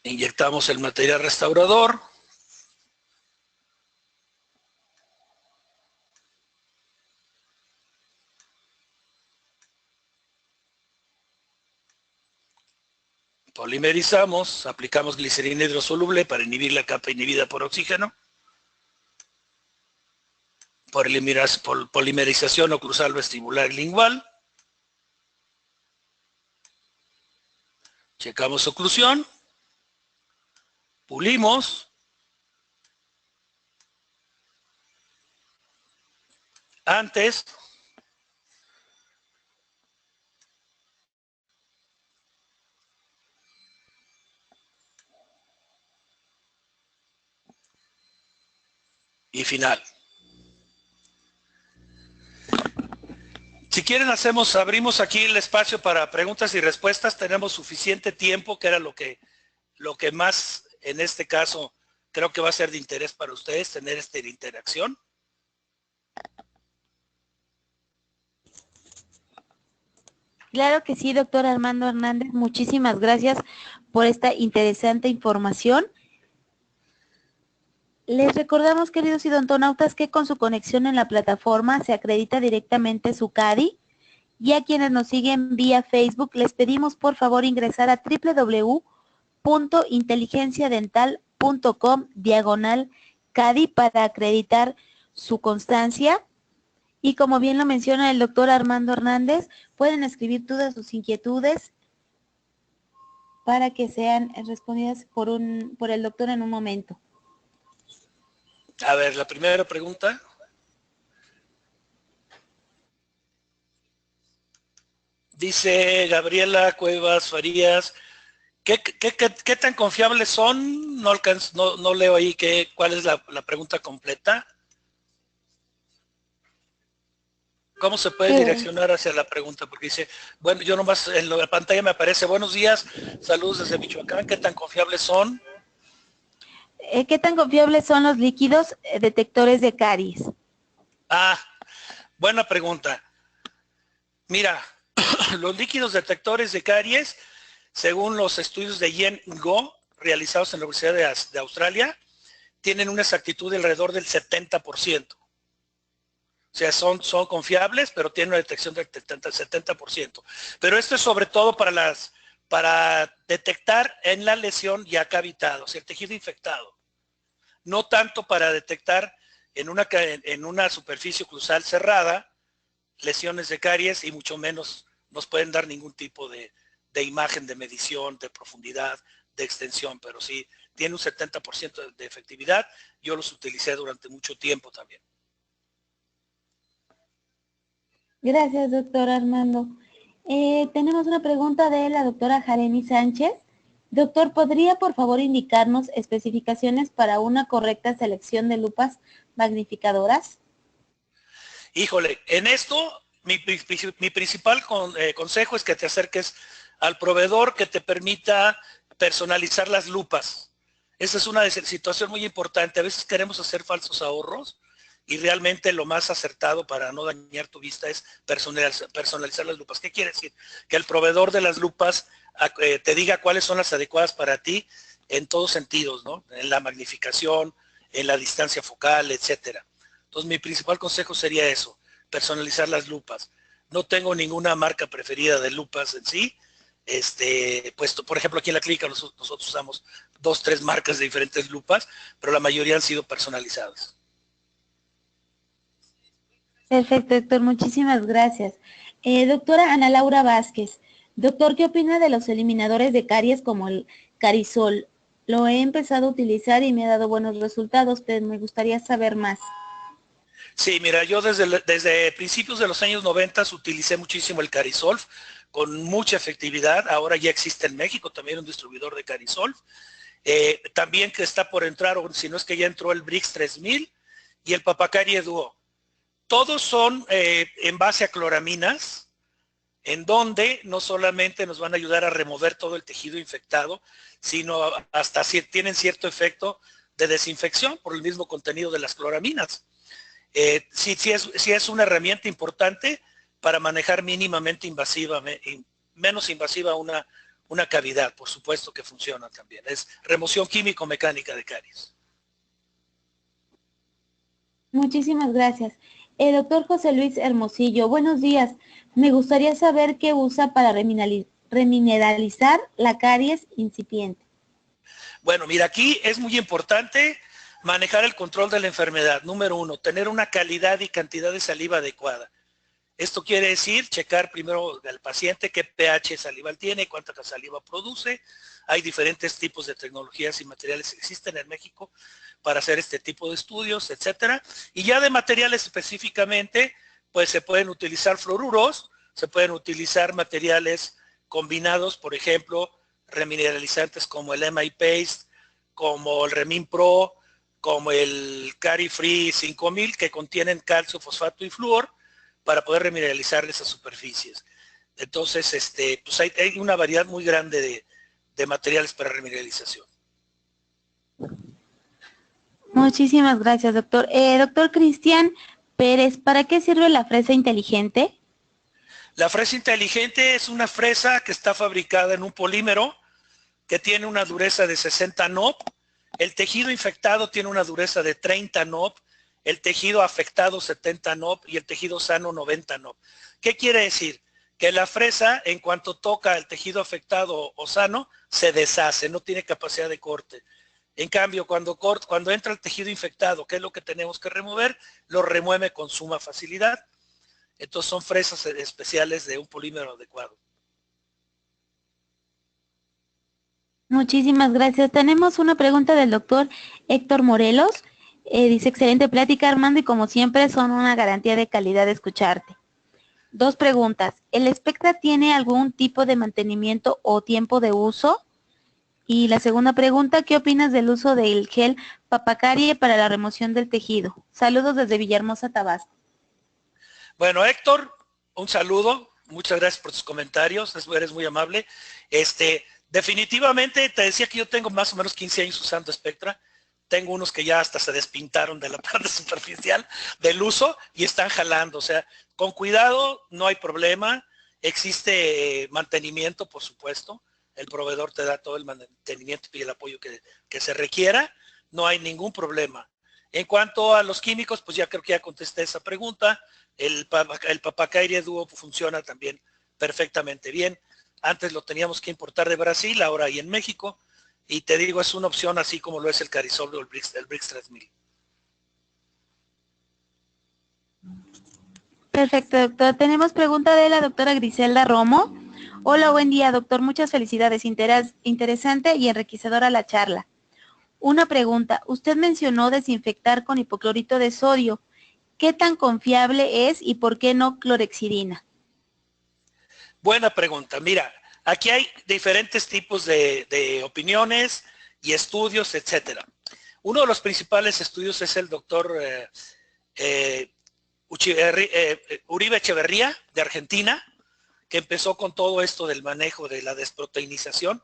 [SPEAKER 3] Inyectamos el material restaurador. Polimerizamos, aplicamos glicerina hidrosoluble para inhibir la capa inhibida por oxígeno. Polimerización oclusal vestibular y lingual. Checamos oclusión. Pulimos. Antes y final. Si quieren abrimos aquí el espacio para preguntas y respuestas. Tenemos suficiente tiempo, que era lo que más en este caso creo que va a ser de interés para ustedes, tener esta interacción.
[SPEAKER 1] Claro que sí, doctor Armando Hernández. Muchísimas gracias por esta interesante información. Les recordamos, queridos idontonautas, que con su conexión en la plataforma se acredita directamente su CADI, y a quienes nos siguen vía Facebook les pedimos por favor ingresar a www.inteligenciadental.com/CADI para acreditar su constancia. Y como bien lo menciona el doctor Armando Hernández, pueden escribir todas sus inquietudes para que sean respondidas por el doctor en un momento.
[SPEAKER 3] A ver, la primera pregunta. Dice Gabriela Cuevas Farías, ¿qué tan confiables son? No leo ahí cuál es la pregunta completa. ¿Cómo se puede direccionar hacia la pregunta? Porque dice, bueno, yo nomás en la pantalla me aparece, buenos días, saludos desde Michoacán, ¿qué tan confiables son?
[SPEAKER 1] ¿Qué tan confiables son los líquidos detectores de caries?
[SPEAKER 3] Ah, buena pregunta. Mira, los líquidos detectores de caries, según los estudios de Yen Go, realizados en la Universidad de Australia, tienen una exactitud de alrededor del 70%. O sea, son confiables, pero tienen una detección del 70%. Pero esto es sobre todo para detectar en la lesión ya cavitada, o sea, el tejido infectado. No tanto para detectar en una superficie oclusal cerrada lesiones de caries, y mucho menos nos pueden dar ningún tipo de imagen de medición, de profundidad, de extensión, pero sí tiene un 70% de efectividad. Yo los utilicé durante mucho tiempo también.
[SPEAKER 1] Gracias, doctor Armando. Tenemos una pregunta de la doctora Jareni Sánchez. Doctor, ¿podría por favor indicarnos especificaciones para una correcta selección de lupas magnificadoras?
[SPEAKER 3] Híjole, en esto mi principal consejo es que te acerques al proveedor que te permita personalizar las lupas. Esa es una situación muy importante. A veces queremos hacer falsos ahorros y realmente lo más acertado para no dañar tu vista es personalizar las lupas. ¿Qué quiere decir? Que el proveedor de las lupas te diga cuáles son las adecuadas para ti en todos sentidos, ¿no? En la magnificación, en la distancia focal, etcétera. Entonces mi principal consejo sería eso, personalizar las lupas. No tengo ninguna marca preferida de lupas en sí. Pues por ejemplo aquí en la clínica nosotros usamos 2, 3 marcas de diferentes lupas, pero la mayoría han sido personalizadas.
[SPEAKER 1] Perfecto, doctor, muchísimas gracias. Doctora Ana Laura Vázquez, doctor, ¿qué opina de los eliminadores de caries como el Carisol? Lo he empezado a utilizar y me ha dado buenos resultados, pero me gustaría saber más.
[SPEAKER 3] Sí, mira, yo desde principios de los años 90 utilicé muchísimo el Carisolf con mucha efectividad. Ahora ya existe en México también un distribuidor de Carisolf. También que está por entrar, o si no es que ya entró el Brix 3000 y el Papacarie Duo. Todos son en base a cloraminas, en donde no solamente nos van a ayudar a remover todo el tejido infectado, sino hasta si tienen cierto efecto de desinfección por el mismo contenido de las cloraminas. Sí es una herramienta importante para manejar mínimamente invasiva, menos invasiva una cavidad, por supuesto que funciona también. Es remoción químico-mecánica de caries.
[SPEAKER 1] Muchísimas gracias. Doctor José Luis Hermosillo, buenos días. Me gustaría saber qué usa para remineralizar la caries incipiente.
[SPEAKER 3] Bueno, mira, aquí es muy importante manejar el control de la enfermedad. Número 1, tener una calidad y cantidad de saliva adecuada. Esto quiere decir checar primero al paciente qué pH salival tiene, cuánta saliva produce. Hay diferentes tipos de tecnologías y materiales que existen en México para hacer este tipo de estudios, etcétera. Y ya de materiales específicamente, pues se pueden utilizar fluoruros, se pueden utilizar materiales combinados, por ejemplo, remineralizantes como el MI Paste, como el Remin Pro, como el Cari Free 5000, que contienen calcio, fosfato y flúor, para poder remineralizar esas superficies. Entonces, pues hay una variedad muy grande de materiales para remineralización.
[SPEAKER 1] Muchísimas gracias, doctor. Doctor Cristian Pérez, ¿para qué sirve la fresa inteligente?
[SPEAKER 3] La fresa inteligente es una fresa que está fabricada en un polímero que tiene una dureza de 60 NOP. El tejido infectado tiene una dureza de 30 NOP, el tejido afectado 70 NOP y el tejido sano 90 NOP. ¿Qué quiere decir? Que la fresa, en cuanto toca el tejido afectado o sano, se deshace, no tiene capacidad de corte. En cambio, cuando entra el tejido infectado, que es lo que tenemos que remover, lo remueve con suma facilidad. Entonces son fresas especiales de un polímero adecuado.
[SPEAKER 1] Muchísimas gracias. Tenemos una pregunta del doctor Héctor Morelos. Dice, excelente plática, Armando, y como siempre son una garantía de calidad de escucharte. 2 preguntas. ¿El Spectra tiene algún tipo de mantenimiento o tiempo de uso? Y la segunda pregunta, ¿qué opinas del uso del gel Papacarie para la remoción del tejido? Saludos desde Villahermosa, Tabasco.
[SPEAKER 3] Bueno, Héctor, un saludo. Muchas gracias por tus comentarios. Eres muy amable. Definitivamente, te decía que yo tengo más o menos 15 años usando Spectra. Tengo unos que ya hasta se despintaron de la parte superficial del uso y están jalando. O sea, con cuidado, no hay problema. Existe mantenimiento, por supuesto. El proveedor te da todo el mantenimiento y el apoyo que se requiera, no hay ningún problema. En cuanto a los químicos, pues ya creo que ya contesté esa pregunta. El Papacaire Duo funciona también perfectamente bien. Antes lo teníamos que importar de Brasil, ahora hay en México. Y te digo, es una opción así como lo es el Carisol o el Brix 3000.
[SPEAKER 1] Perfecto, doctor. Tenemos pregunta de la doctora Griselda Romo. Hola, buen día, doctor. Muchas felicidades. Interesante y enriquecedora la charla. Una pregunta. Usted mencionó desinfectar con hipoclorito de sodio. ¿Qué tan confiable es y por qué no clorexidina?
[SPEAKER 3] Buena pregunta. Mira, aquí hay diferentes tipos de opiniones y estudios, etcétera. Uno de los principales estudios es el doctor Uribe Echeverría, de Argentina, que empezó con todo esto del manejo de la desproteinización.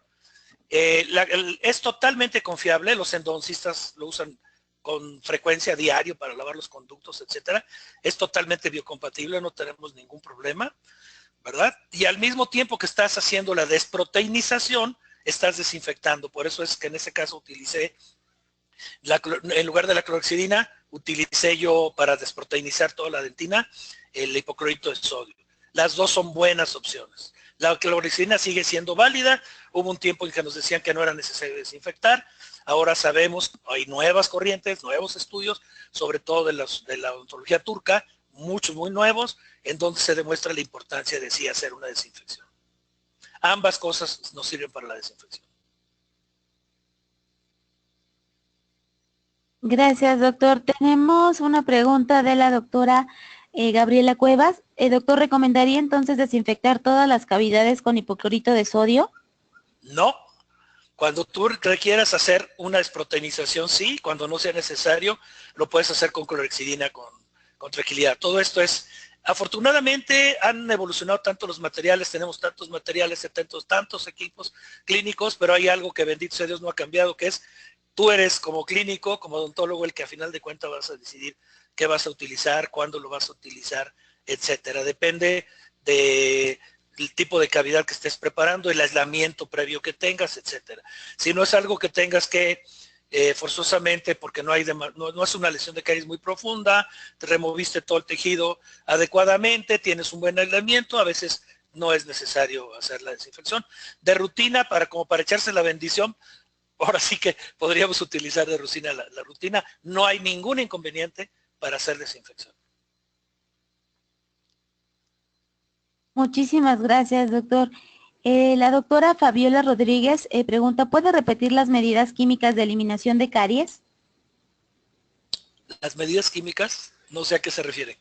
[SPEAKER 3] Es totalmente confiable, los endodoncistas lo usan con frecuencia diario para lavar los conductos, etcétera. Es totalmente biocompatible, no tenemos ningún problema, ¿verdad? Y al mismo tiempo que estás haciendo la desproteinización, estás desinfectando. Por eso es que en ese caso utilicé, en lugar de la clorexidina, utilicé yo para desproteinizar toda la dentina el hipoclorito de sodio. Las dos son buenas opciones. La clorexidina sigue siendo válida. Hubo un tiempo en que nos decían que no era necesario desinfectar. Ahora sabemos, hay nuevas corrientes, nuevos estudios, sobre todo de la odontología turca, muchos muy nuevos, en donde se demuestra la importancia de sí hacer una desinfección. Ambas cosas nos sirven para la desinfección.
[SPEAKER 1] Gracias, doctor. Tenemos una pregunta de la doctora Gabriela Cuevas. Doctor, ¿recomendaría entonces desinfectar todas las cavidades con hipoclorito de sodio?
[SPEAKER 3] No. Cuando tú requieras hacer una desproteinización, sí. Cuando no sea necesario, lo puedes hacer con clorexidina, con tranquilidad. Todo esto es, afortunadamente han evolucionado tanto los materiales, tenemos tantos materiales, tantos equipos clínicos, pero hay algo que bendito sea Dios no ha cambiado, que es tú eres como clínico, como odontólogo, el que a final de cuentas vas a decidir qué vas a utilizar, cuándo lo vas a utilizar, etcétera. Depende del tipo de cavidad que estés preparando, el aislamiento previo que tengas, etcétera. Si no es algo que tengas que forzosamente, porque no es una lesión de caries muy profunda, te removiste todo el tejido adecuadamente, tienes un buen aislamiento, a veces no es necesario hacer la desinfección. De rutina, como para echarse la bendición, ahora sí que podríamos utilizar de rutina la rutina. No hay ningún inconveniente para hacer desinfección.
[SPEAKER 1] Muchísimas gracias, doctor. La doctora Fabiola Rodríguez pregunta, ¿puede repetir las medidas químicas de eliminación de caries?
[SPEAKER 3] Las medidas químicas, no sé a qué se refiere.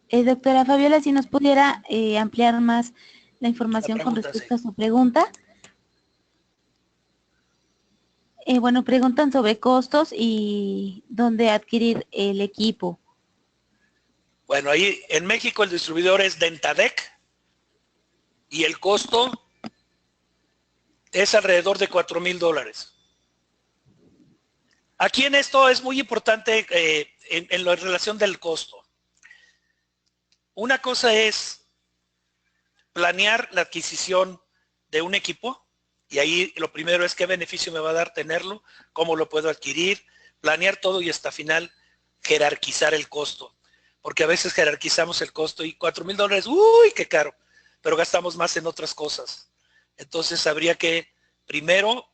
[SPEAKER 1] Doctora Fabiola, si nos pudiera ampliar más la información con respecto a su pregunta. Bueno, preguntan sobre costos y dónde adquirir el equipo.
[SPEAKER 3] Bueno, ahí en México el distribuidor es Dentadec y el costo es alrededor de $4,000. Aquí en esto es muy importante en la relación del costo. Una cosa es planear la adquisición de un equipo y ahí lo primero es qué beneficio me va a dar tenerlo, cómo lo puedo adquirir, planear todo y hasta final jerarquizar el costo. Porque a veces jerarquizamos el costo y $4,000, ¡uy, qué caro! Pero gastamos más en otras cosas. Entonces habría que primero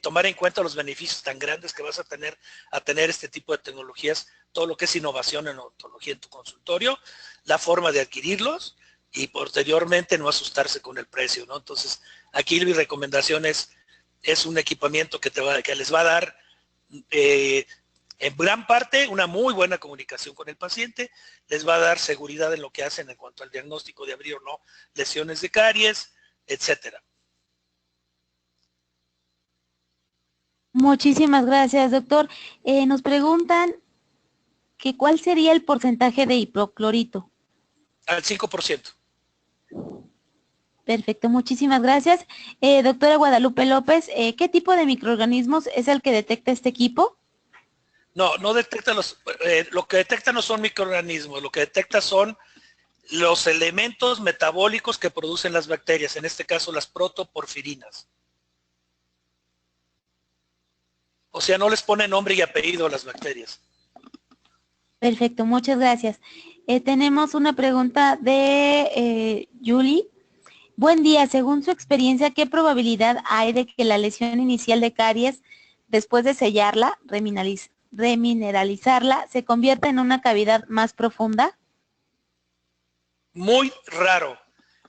[SPEAKER 3] tomar en cuenta los beneficios tan grandes que vas a tener este tipo de tecnologías, todo lo que es innovación en odontología en tu consultorio, la forma de adquirirlos y posteriormente no asustarse con el precio, ¿no? Entonces aquí mi recomendación es un equipamiento que les va a dar en gran parte una muy buena comunicación con el paciente, les va a dar seguridad en lo que hacen en cuanto al diagnóstico de abrir o no lesiones de caries, etcétera.
[SPEAKER 1] Muchísimas gracias, doctor. Nos preguntan que cuál sería el porcentaje de hipoclorito.
[SPEAKER 3] Al 5%.
[SPEAKER 1] Perfecto, muchísimas gracias. Doctora Guadalupe López, ¿qué tipo de microorganismos es el que detecta este equipo?
[SPEAKER 3] No detecta lo que detecta no son microorganismos, lo que detecta son los elementos metabólicos que producen las bacterias, en este caso las protoporfirinas. O sea, no les pone nombre y apellido a las bacterias.
[SPEAKER 1] Perfecto, muchas gracias. Tenemos una pregunta de Julie. Buen día, según su experiencia, ¿qué probabilidad hay de que la lesión inicial de caries, después de sellarla, remineralizarla, se convierta en una cavidad más profunda?
[SPEAKER 3] Muy raro.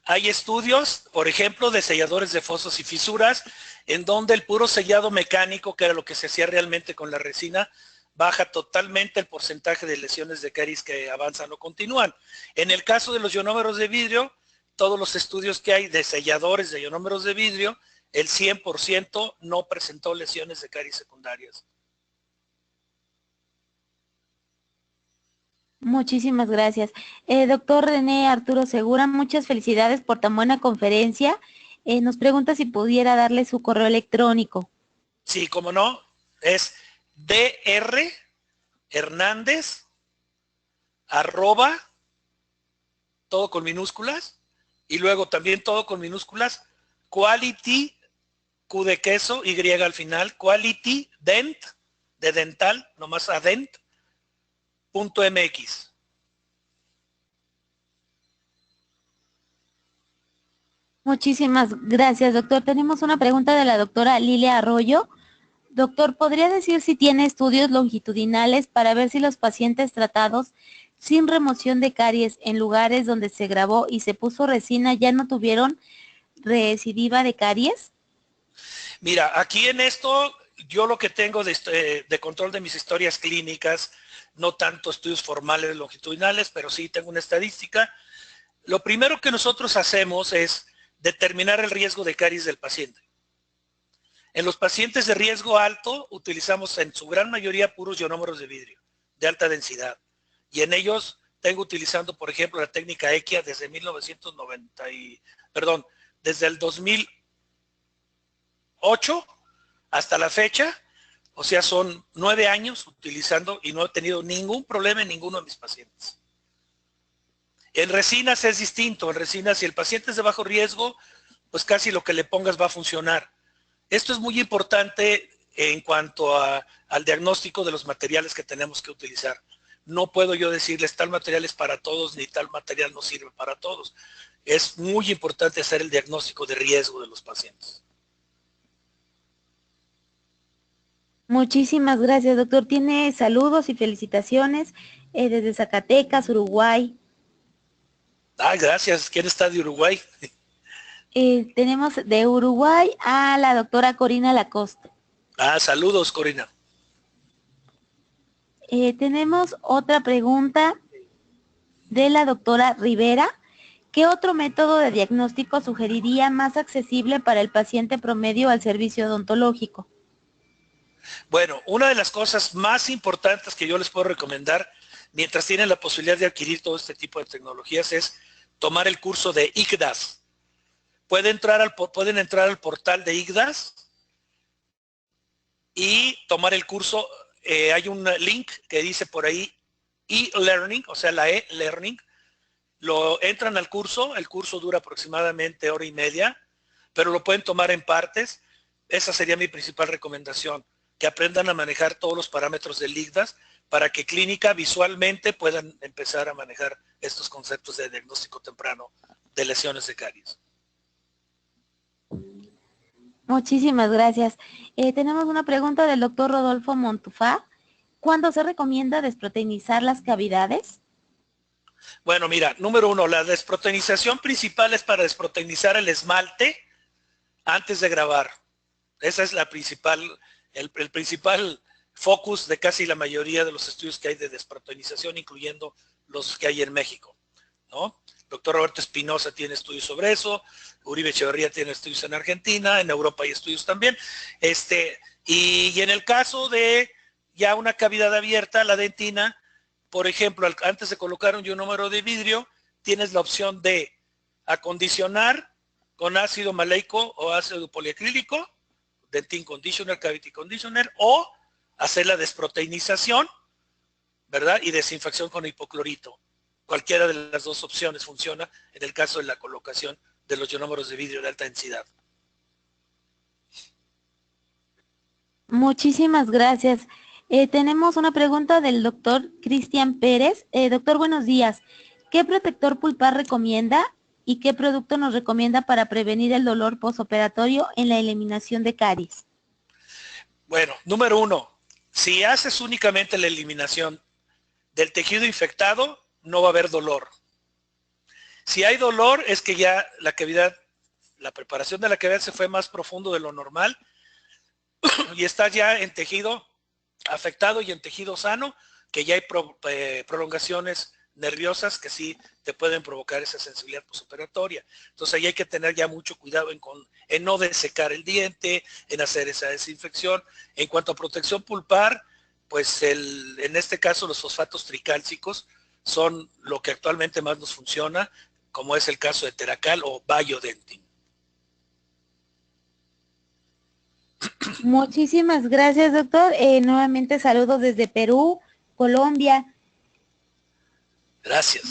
[SPEAKER 3] Hay estudios, por ejemplo, de selladores de fosos y fisuras, en donde el puro sellado mecánico, que era lo que se hacía realmente con la resina, baja totalmente el porcentaje de lesiones de caries que avanzan o continúan. En el caso de los ionómeros de vidrio, todos los estudios que hay de selladores de ionómeros de vidrio, el 100% no presentó lesiones de caries secundarias.
[SPEAKER 1] Muchísimas gracias. Doctor René Arturo Segura, muchas felicidades por tan buena conferencia. Nos pregunta si pudiera darle su correo electrónico.
[SPEAKER 3] Sí, como no, es drhernández, @ todo con minúsculas, y luego también todo con minúsculas, quality, Q de queso, Y al final, quality dent, de dental, nomás a dent.mx.
[SPEAKER 1] Muchísimas gracias, doctor. Tenemos una pregunta de la doctora Lilia Arroyo. Doctor, ¿podría decir si tiene estudios longitudinales para ver si los pacientes tratados sin remoción de caries en lugares donde se grabó y se puso resina ya no tuvieron recidiva de caries?
[SPEAKER 3] Mira, aquí en esto, yo lo que tengo de control de mis historias clínicas, no tanto estudios formales longitudinales, pero sí tengo una estadística. Lo primero que nosotros hacemos es determinar el riesgo de caries del paciente. En los pacientes de riesgo alto utilizamos en su gran mayoría puros ionómeros de vidrio de alta densidad. Y en ellos tengo utilizando, por ejemplo, la técnica EQUIA desde 2008 hasta la fecha. O sea, son 9 años utilizando y no he tenido ningún problema en ninguno de mis pacientes. En resinas es distinto. En resinas, si el paciente es de bajo riesgo, pues casi lo que le pongas va a funcionar. Esto es muy importante en cuanto al diagnóstico de los materiales que tenemos que utilizar. No puedo yo decirles tal material es para todos ni tal material no sirve para todos. Es muy importante hacer el diagnóstico de riesgo de los pacientes.
[SPEAKER 1] Muchísimas gracias, doctor. Tiene saludos y felicitaciones desde Zacatecas, Uruguay.
[SPEAKER 3] Ay, gracias. ¿Quién está de Uruguay?
[SPEAKER 1] Tenemos de Uruguay a la doctora Corina Lacoste.
[SPEAKER 3] Saludos, Corina.
[SPEAKER 1] Tenemos otra pregunta de la doctora Rivera. ¿Qué otro método de diagnóstico sugeriría más accesible para el paciente promedio al servicio odontológico?
[SPEAKER 3] Bueno, una de las cosas más importantes que yo les puedo recomendar, mientras tienen la posibilidad de adquirir todo este tipo de tecnologías, es tomar el curso de ICDAS. Pueden entrar al portal de ICDAS y tomar el curso. Hay un link que dice por ahí e-learning, o sea, la e-learning. Lo entran al curso, el curso dura aproximadamente 1h30, pero lo pueden tomar en partes. Esa sería mi principal recomendación, que aprendan a manejar todos los parámetros del ICDAS para que clínica visualmente puedan empezar a manejar estos conceptos de diagnóstico temprano de lesiones de caries.
[SPEAKER 1] Muchísimas gracias. Tenemos una pregunta del doctor Rodolfo Montufá. ¿Cuándo se recomienda desproteinizar las cavidades?
[SPEAKER 3] Bueno, mira, número 1, la desproteinización principal es para desproteinizar el esmalte antes de grabar. Esa es la principal, el principal focus de casi la mayoría de los estudios que hay de desproteinización, incluyendo los que hay en México, ¿no? Doctor Roberto Espinosa tiene estudios sobre eso, Uribe Echeverría tiene estudios en Argentina, en Europa hay estudios también. Y en el caso de ya una cavidad abierta, la dentina, por ejemplo, antes de colocar un ionómero de vidrio, tienes la opción de acondicionar con ácido maleico o ácido poliacrílico, dentin conditioner, cavity conditioner, o hacer la desproteinización, ¿verdad? Y desinfección con hipoclorito. Cualquiera de las dos opciones funciona en el caso de la colocación de los ionómeros de vidrio de alta densidad.
[SPEAKER 1] Muchísimas gracias. Tenemos una pregunta del doctor Cristian Pérez. Doctor, buenos días. ¿Qué protector pulpar recomienda y qué producto nos recomienda para prevenir el dolor posoperatorio en la eliminación de caries?
[SPEAKER 3] Bueno, número uno, si haces únicamente la eliminación del tejido infectado, no va a haber dolor. Si hay dolor, es que ya la cavidad, la preparación de la cavidad se fue más profundo de lo normal y está ya en tejido afectado y en tejido sano, que ya hay prolongaciones nerviosas que sí te pueden provocar esa sensibilidad postoperatoria. Entonces ahí hay que tener ya mucho cuidado en no desecar el diente, en hacer esa desinfección. En cuanto a protección pulpar, pues en este caso los fosfatos tricálcicos son lo que actualmente más nos funciona, como es el caso de Teracal o Biodentin.
[SPEAKER 1] Muchísimas gracias, doctor. Nuevamente saludos desde Perú, Colombia.
[SPEAKER 3] Gracias.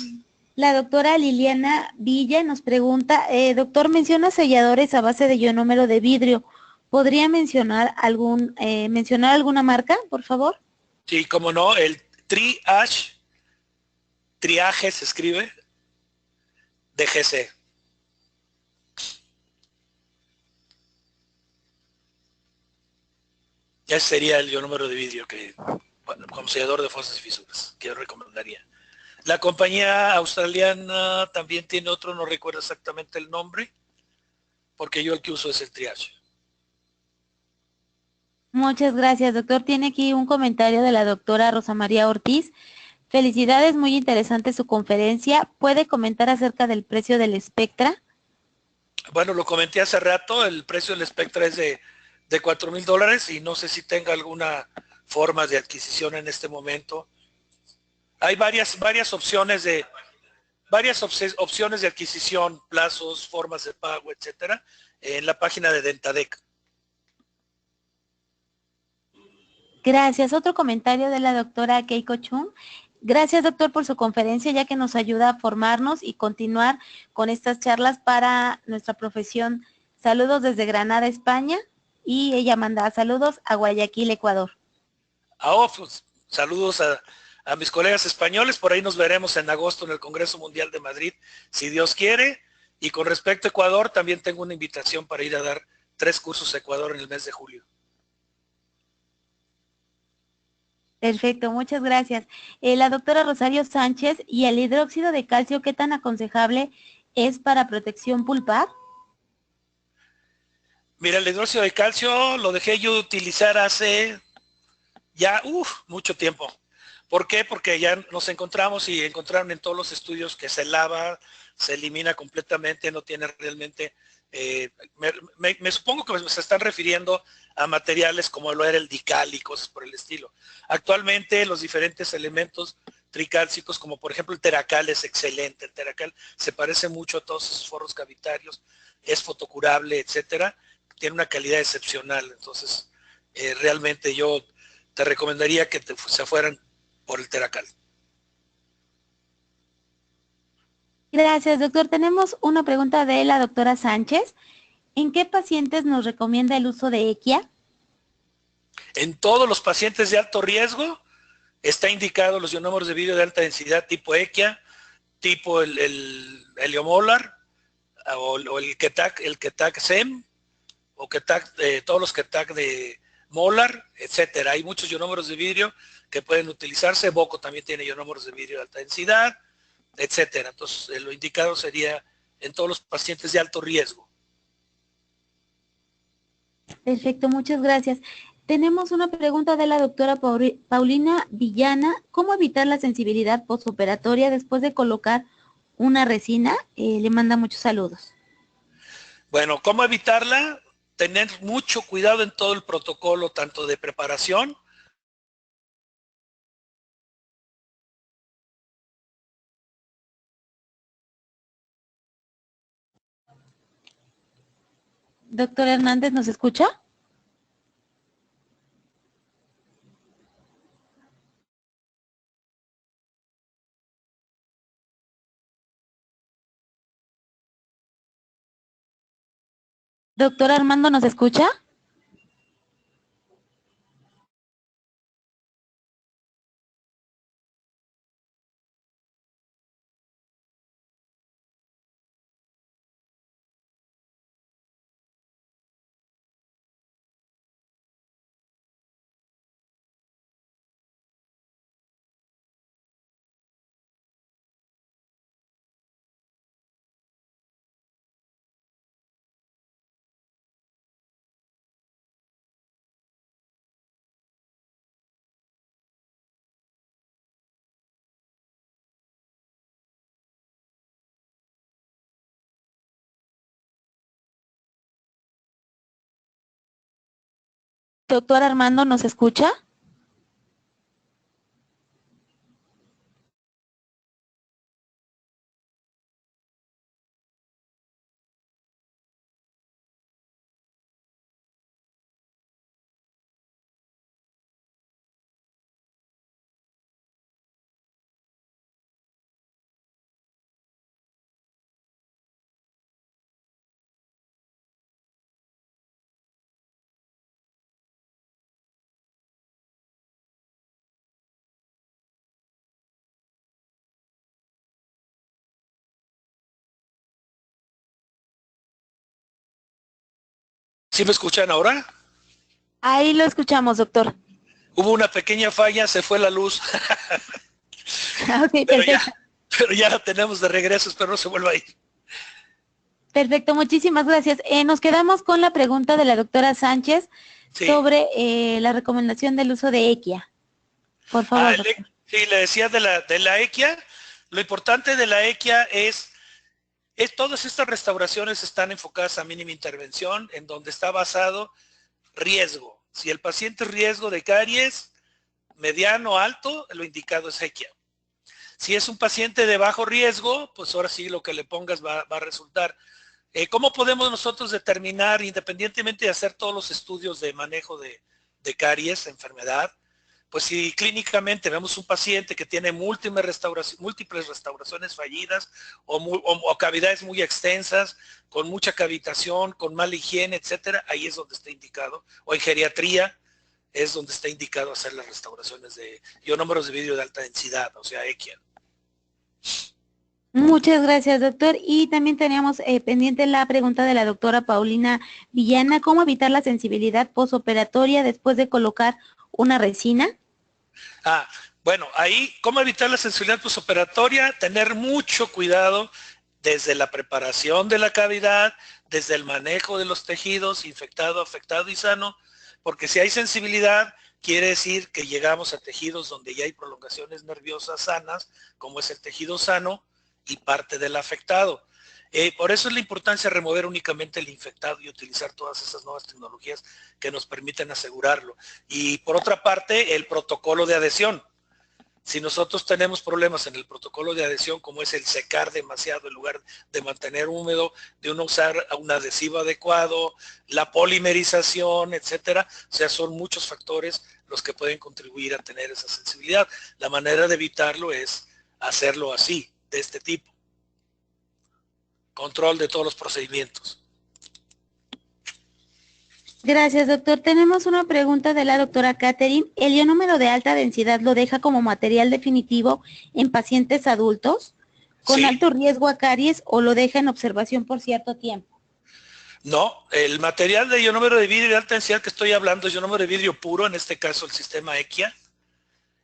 [SPEAKER 1] La doctora Liliana Villa nos pregunta, doctor, menciona selladores a base de ionómero de vidrio. ¿Podría mencionar alguna marca, por favor?
[SPEAKER 3] Sí, como no, el triaje se escribe, DGC. Ese sería el ionómero de vidrio que, bueno, como sellador de fosas y fisuras, que yo recomendaría. La compañía australiana también tiene otro, no recuerdo exactamente el nombre, porque yo el que uso es el Triage.
[SPEAKER 1] Muchas gracias, doctor. Tiene aquí un comentario de la doctora Rosa María Ortiz. Felicidades, muy interesante su conferencia. ¿Puede comentar acerca del precio del Spectra?
[SPEAKER 3] Bueno, lo comenté hace rato, el precio del Spectra es de $4,000 y no sé si tenga alguna forma de adquisición en este momento. Hay varias opciones opciones de adquisición, plazos, formas de pago, etcétera, en la página de Dentadec.
[SPEAKER 1] Gracias. Otro comentario de la doctora Keiko Chung. Gracias, doctor, por su conferencia, ya que nos ayuda a formarnos y continuar con estas charlas para nuestra profesión. Saludos desde Granada, España, y ella manda saludos a Guayaquil, Ecuador.
[SPEAKER 3] Pues, saludos a mis colegas españoles, por ahí nos veremos en agosto en el Congreso Mundial de Madrid, si Dios quiere. Y con respecto a Ecuador, también tengo una invitación para ir a dar 3 cursos a Ecuador en el mes de julio.
[SPEAKER 1] Perfecto, muchas gracias. La doctora Rosario Sánchez, ¿y el hidróxido de calcio qué tan aconsejable es para protección pulpar?
[SPEAKER 3] Mira, el hidróxido de calcio lo dejé yo de utilizar hace ya mucho tiempo. ¿Por qué? Porque ya nos encontramos y encontraron en todos los estudios que se lava, se elimina completamente, no tiene realmente... me supongo que se están refiriendo a materiales como lo era el dical y cosas por el estilo. Actualmente los diferentes elementos tricálcicos, como por ejemplo el Teracal, es excelente. El Teracal se parece mucho a todos esos forros cavitarios, es fotocurable, etcétera. Tiene una calidad excepcional. Entonces, realmente yo te recomendaría que se fueran por el Teracal.
[SPEAKER 1] Gracias, doctor. Tenemos una pregunta de la doctora Sánchez. ¿En qué pacientes nos recomienda el uso de EQUIA?
[SPEAKER 3] En todos los pacientes de alto riesgo está indicado los ionómeros de vidrio de alta densidad tipo EQUIA, tipo el heliomolar, o el Ketak-SEM, o todos los Ketak de molar, etcétera. Hay muchos ionómeros de vidrio que pueden utilizarse. Boco también tiene ionómeros de vidrio de alta densidad, etcétera. Entonces, lo indicado sería en todos los pacientes de alto riesgo.
[SPEAKER 1] Perfecto, muchas gracias. Tenemos una pregunta de la doctora Paulina Villana. ¿Cómo evitar la sensibilidad postoperatoria después de colocar una resina? Le manda muchos saludos.
[SPEAKER 3] Bueno, ¿cómo evitarla? Tener mucho cuidado en todo el protocolo, tanto de preparación.
[SPEAKER 1] Doctor Hernández, ¿nos escucha? Doctor Armando, ¿nos escucha? Doctor Armando, ¿nos escucha?
[SPEAKER 3] ¿Sí me escuchan ahora?
[SPEAKER 1] Ahí lo escuchamos, doctor.
[SPEAKER 3] Hubo una pequeña falla, se fue la luz,
[SPEAKER 1] Ok,
[SPEAKER 3] pero ya,
[SPEAKER 1] perfecto.
[SPEAKER 3] pero ya la tenemos de regreso, espero no se vuelva a ir.
[SPEAKER 1] Perfecto, muchísimas gracias. Nos quedamos con la pregunta de la doctora Sánchez
[SPEAKER 3] Sí.
[SPEAKER 1] sobre la recomendación del uso de equia. Por favor, doctor.
[SPEAKER 3] Sí, le decía de la equia. Lo importante de la equia es todas estas restauraciones están enfocadas a mínima intervención, en donde está basado riesgo. Si el paciente es riesgo de caries, mediano, alto, lo indicado es equia. Si es un paciente de bajo riesgo, pues ahora sí lo que le pongas va a resultar. ¿Cómo podemos nosotros determinar, independientemente de hacer todos los estudios de manejo de caries, enfermedad? Pues si clínicamente vemos un paciente que tiene múltiples restauraciones fallidas o cavidades muy extensas, con mucha cavitación, con mala higiene, etcétera, ahí es donde está indicado. O en geriatría es donde está indicado hacer las restauraciones de ionómeros de vidrio de alta densidad, o sea, equia.
[SPEAKER 1] Muchas gracias, doctor. Y también teníamos pendiente la pregunta de la doctora Paulina Villana, ¿cómo evitar la sensibilidad posoperatoria después de colocar una resina?
[SPEAKER 3] Bueno, ahí, ¿cómo evitar la sensibilidad posoperatoria? Tener mucho cuidado desde la preparación de la cavidad, desde el manejo de los tejidos, infectado, afectado y sano, porque si hay sensibilidad, quiere decir que llegamos a tejidos donde ya hay prolongaciones nerviosas sanas, como es el tejido sano y parte del afectado. Por eso es la importancia de remover únicamente el infectado y utilizar todas esas nuevas tecnologías que nos permiten asegurarlo. Y por otra parte, el protocolo de adhesión. Si nosotros tenemos problemas en el protocolo de adhesión, como es el secar demasiado en lugar de mantener húmedo, de uno usar un adhesivo adecuado, la polimerización, etcétera, o sea, son muchos factores los que pueden contribuir a tener esa sensibilidad. La manera de evitarlo es hacerlo así, de este tipo. Control de todos los procedimientos.
[SPEAKER 1] Gracias, doctor. Tenemos una pregunta de la doctora Catherine. ¿El ionúmero de alta densidad lo deja como material definitivo en pacientes adultos con
[SPEAKER 3] Sí,
[SPEAKER 1] alto riesgo a caries o lo deja en observación por cierto tiempo?
[SPEAKER 3] no, el material de ionómero de vidrio de alta densidad que estoy hablando es ionómero de vidrio puro, en este caso el sistema EQIA,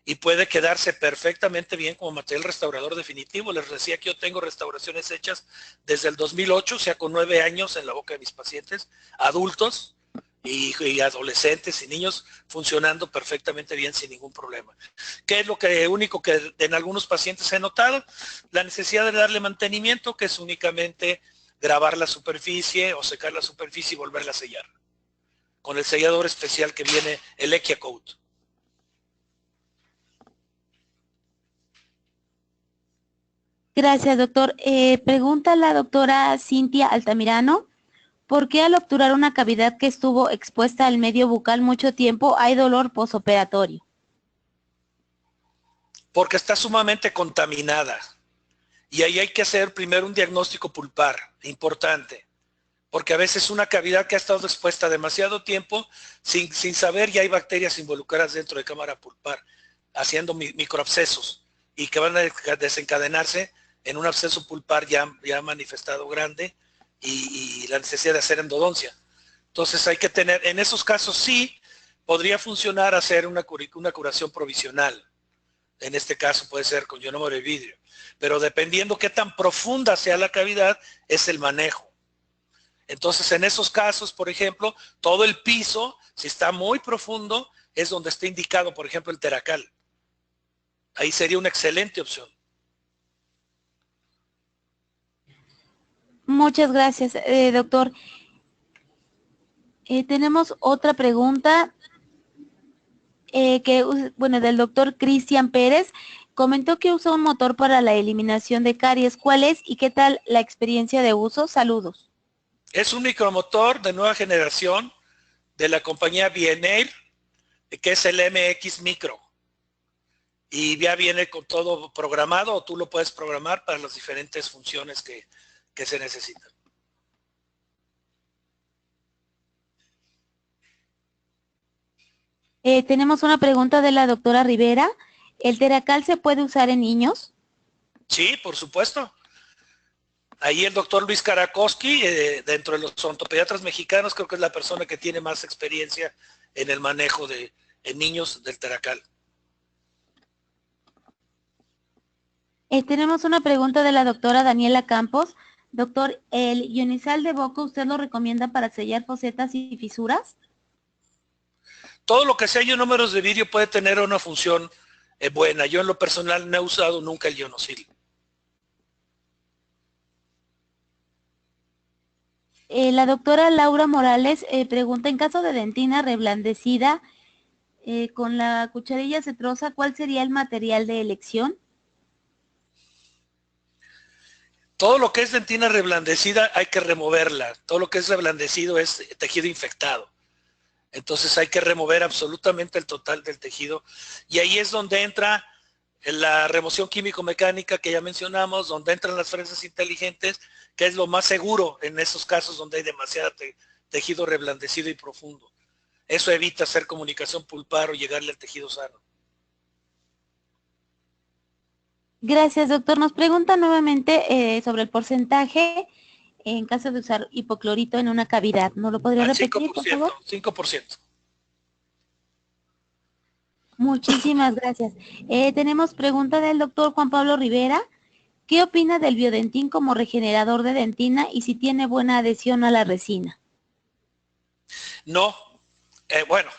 [SPEAKER 3] y puede quedarse perfectamente bien como material restaurador definitivo. Les decía que yo tengo restauraciones hechas desde el 2008, o sea, con 9 años en la boca de mis pacientes, adultos y adolescentes y niños funcionando perfectamente bien sin ningún problema. ¿Qué es lo único que en algunos pacientes he notado? La necesidad de darle mantenimiento, que es únicamente grabar la superficie o secar la superficie y volverla a sellar con el sellador especial que viene, el EQIA Coat.
[SPEAKER 1] Gracias, doctor. Pregunta la doctora Cintia Altamirano. ¿Por qué al obturar una cavidad que estuvo expuesta al medio bucal mucho tiempo hay dolor posoperatorio?
[SPEAKER 3] Porque está sumamente contaminada. Y ahí hay que hacer primero un diagnóstico pulpar, importante. Porque a veces una cavidad que ha estado expuesta demasiado tiempo, sin saber, ya hay bacterias involucradas dentro de cámara pulpar, haciendo microabscesos y que van a desencadenarse en un absceso pulpar ya manifestado grande y la necesidad de hacer endodoncia. Entonces hay que tener, en esos casos sí, podría funcionar hacer una curación provisional. En este caso puede ser con ionómero de vidrio. Pero dependiendo qué tan profunda sea la cavidad, es el manejo. Entonces, en esos casos, por ejemplo, todo el piso, si está muy profundo, es donde está indicado, por ejemplo, el teracal. Ahí sería una excelente opción.
[SPEAKER 1] Muchas gracias, doctor. Tenemos otra pregunta bueno, del doctor Cristian Pérez, comentó que usa un motor para la eliminación de caries. ¿Cuál es y qué tal la experiencia de uso? Saludos.
[SPEAKER 3] Es un micromotor de nueva generación de la compañía Bienair, que es el MX Micro. Y ya viene con todo programado, o tú lo puedes programar para las diferentes funciones que se necesitan.
[SPEAKER 1] Tenemos una pregunta de la doctora Rivera. ¿El Teracal se puede usar en niños?
[SPEAKER 3] Sí, por supuesto. Ahí el doctor Luis Karakowski, dentro de los odontopediatras mexicanos, creo que es la persona que tiene más experiencia en el manejo en niños del Teracal.
[SPEAKER 1] Tenemos una pregunta de la doctora Daniela Campos. Doctor, ¿el ionisal de boca usted lo recomienda para sellar fosetas y fisuras?
[SPEAKER 3] Todo lo que sea ionómeros de vidrio puede tener una función buena. Yo en lo personal no he usado nunca el ionosil.
[SPEAKER 1] La doctora Laura Morales pregunta, en caso de dentina reblandecida con la cucharilla cetrosa, ¿cuál sería el material de elección?
[SPEAKER 3] Todo lo que es dentina reblandecida hay que removerla. Todo lo que es reblandecido es tejido infectado. Entonces hay que remover absolutamente el total del tejido. Y ahí es donde entra la remoción químico-mecánica que ya mencionamos, donde entran las fresas inteligentes, que es lo más seguro en esos casos donde hay demasiado tejido reblandecido y profundo. Eso evita hacer comunicación pulpar o llegarle al tejido sano.
[SPEAKER 1] Gracias, doctor. Nos pregunta nuevamente sobre el porcentaje en caso de usar hipoclorito en una cavidad. ¿No lo podría
[SPEAKER 3] Al
[SPEAKER 1] repetir, por favor?
[SPEAKER 3] 5%.
[SPEAKER 1] Muchísimas gracias. Tenemos pregunta del doctor Juan Pablo Rivera. ¿Qué opina del biodentín como regenerador de dentina y si tiene buena adhesión a la resina?
[SPEAKER 3] No, bueno,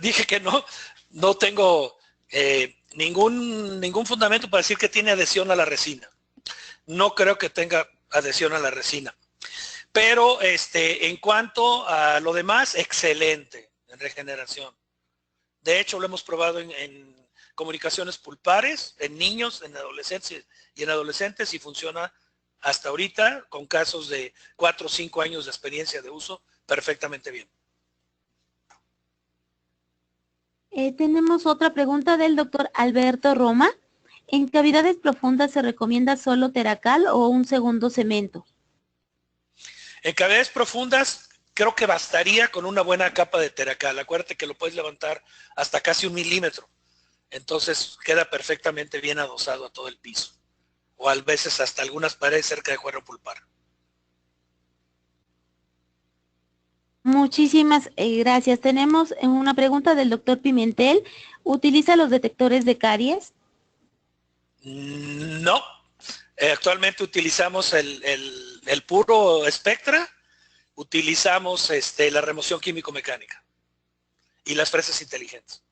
[SPEAKER 3] dije que no tengo ningún fundamento para decir que tiene adhesión a la resina. No creo que tenga adhesión a la resina. Pero en cuanto a lo demás, excelente en regeneración. De hecho, lo hemos probado en comunicaciones pulpares, en niños, en adolescentes y funciona hasta ahorita con casos de 4 o 5 años de experiencia de uso perfectamente bien.
[SPEAKER 1] Tenemos otra pregunta del doctor Alberto Roma. ¿En cavidades profundas se recomienda solo Teracal o un segundo cemento?
[SPEAKER 3] En cavidades profundas creo que bastaría con una buena capa de Teracal. Acuérdate que lo puedes levantar hasta casi 1 milímetro. Entonces queda perfectamente bien adosado a todo el piso. O a veces hasta algunas paredes cerca de cuero pulpar.
[SPEAKER 1] Muchísimas gracias. Tenemos una pregunta del doctor Pimentel. ¿Utiliza los detectores de caries?
[SPEAKER 3] No. Actualmente utilizamos el puro Spectra, utilizamos la remoción químico-mecánica y las fresas inteligentes.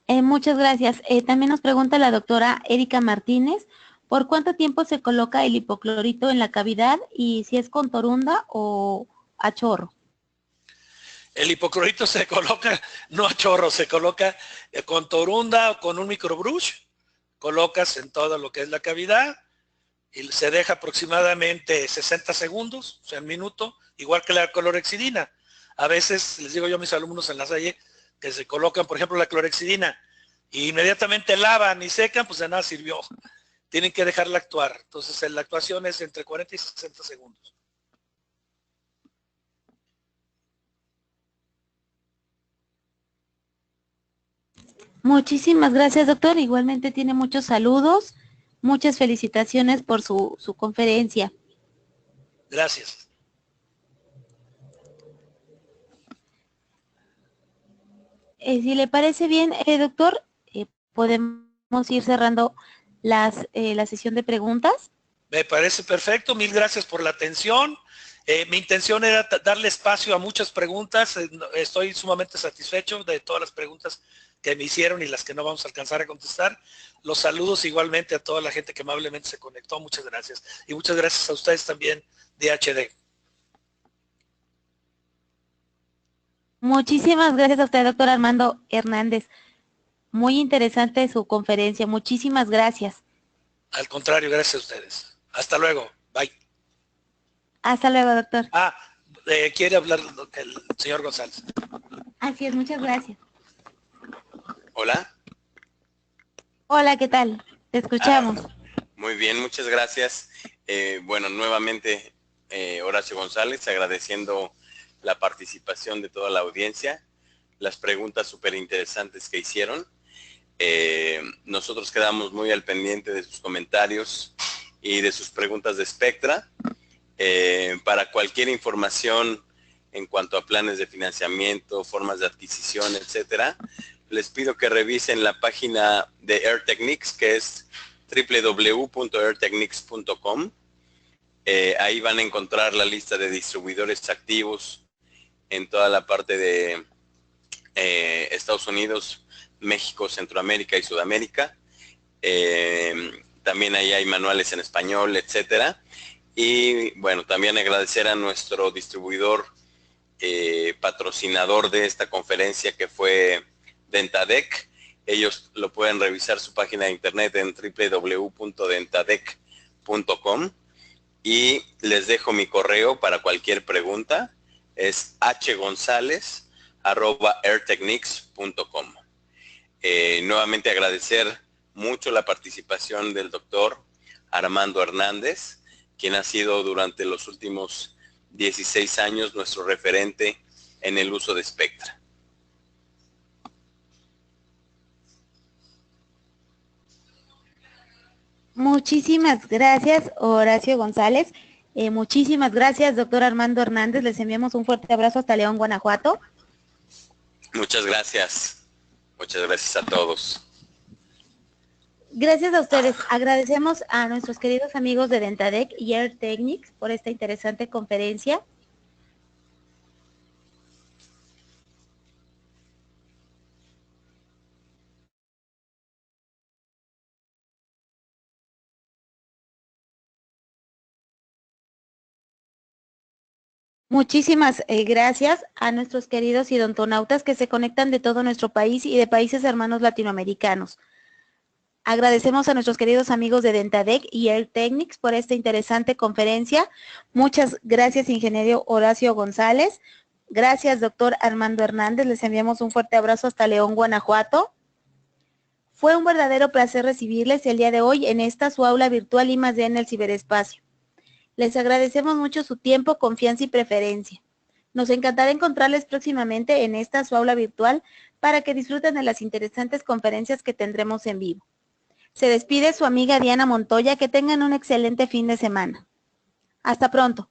[SPEAKER 1] Muchas gracias. También nos pregunta la doctora Erika Martínez, ¿por cuánto tiempo se coloca el hipoclorito en la cavidad y si es con torunda o a chorro?
[SPEAKER 3] El hipoclorito se coloca, no a chorro, se coloca con torunda o con un microbrush, colocas en todo lo que es la cavidad y se deja aproximadamente 60 segundos, o sea, un minuto, igual que la clorexidina. A veces les digo yo a mis alumnos en la Salle que se colocan, por ejemplo, la clorexidina y inmediatamente lavan y secan, pues de nada sirvió. Tienen que dejarla actuar. Entonces la actuación es entre 40 y 60 segundos.
[SPEAKER 1] Muchísimas gracias, doctor. Igualmente tiene muchos saludos. Muchas felicitaciones por su conferencia.
[SPEAKER 3] Gracias.
[SPEAKER 1] Si le parece bien, doctor, podemos ir cerrando la sesión de preguntas.
[SPEAKER 3] Me parece perfecto. Mil gracias por la atención. Mi intención era darle espacio a muchas preguntas. Estoy sumamente satisfecho de todas las preguntas que me hicieron y las que no vamos a alcanzar a contestar. Los saludos igualmente a toda la gente que amablemente se conectó. Muchas gracias. Y muchas gracias a ustedes también, DHD.
[SPEAKER 1] Muchísimas gracias a usted, doctor Armando Hernández. Muy interesante su conferencia. Muchísimas gracias.
[SPEAKER 3] Al contrario, gracias a ustedes. Hasta luego. Bye.
[SPEAKER 1] Hasta luego, doctor.
[SPEAKER 3] Quiere hablar el señor González.
[SPEAKER 1] Así es, muchas gracias.
[SPEAKER 2] Hola.
[SPEAKER 1] Hola, ¿qué tal? Te escuchamos.
[SPEAKER 2] Muy bien, muchas gracias. Bueno, nuevamente Horacio González, agradeciendo la participación de toda la audiencia, las preguntas súper interesantes que hicieron. Nosotros quedamos muy al pendiente de sus comentarios y de sus preguntas de Spectra. Para cualquier información en cuanto a planes de financiamiento, formas de adquisición, etcétera, les pido que revisen la página de Air Technics, que es www.airtechnics.com. Ahí van a encontrar la lista de distribuidores activos en toda la parte de Estados Unidos, México, Centroamérica y Sudamérica. También ahí hay manuales en español, etcétera. Y bueno, también agradecer a nuestro distribuidor patrocinador de esta conferencia, que fue Dentadec. Ellos lo pueden revisar su página de internet en www.dentadec.com, y les dejo mi correo para cualquier pregunta. Es hgonzalez@airtechnics.com. Nuevamente agradecer mucho la participación del doctor Armando Hernández, quien ha sido durante los últimos 16 años nuestro referente en el uso de Spectra.
[SPEAKER 1] Muchísimas gracias, Horacio González. Muchísimas gracias, doctor Armando Hernández. Les enviamos un fuerte abrazo hasta León, Guanajuato.
[SPEAKER 2] Muchas gracias. Muchas gracias a todos.
[SPEAKER 1] Gracias a ustedes. Agradecemos a nuestros queridos amigos de Dentadec y Air Technics por esta interesante conferencia. Muchísimas gracias a nuestros queridos idontonautas que se conectan de todo nuestro país y de países hermanos latinoamericanos. Agradecemos a nuestros queridos amigos de Dentadec y Air Technics por esta interesante conferencia. Muchas gracias, ingeniero Horacio González. Gracias, doctor Armando Hernández. Les enviamos un fuerte abrazo hasta León, Guanajuato. Fue un verdadero placer recibirles el día de hoy en esta su aula virtual I+D en el ciberespacio. Les agradecemos mucho su tiempo, confianza y preferencia. Nos encantará encontrarles próximamente en esta su aula virtual para que disfruten de las interesantes conferencias que tendremos en vivo. Se despide su amiga Diana Montoya. Que tengan un excelente fin de semana. Hasta pronto.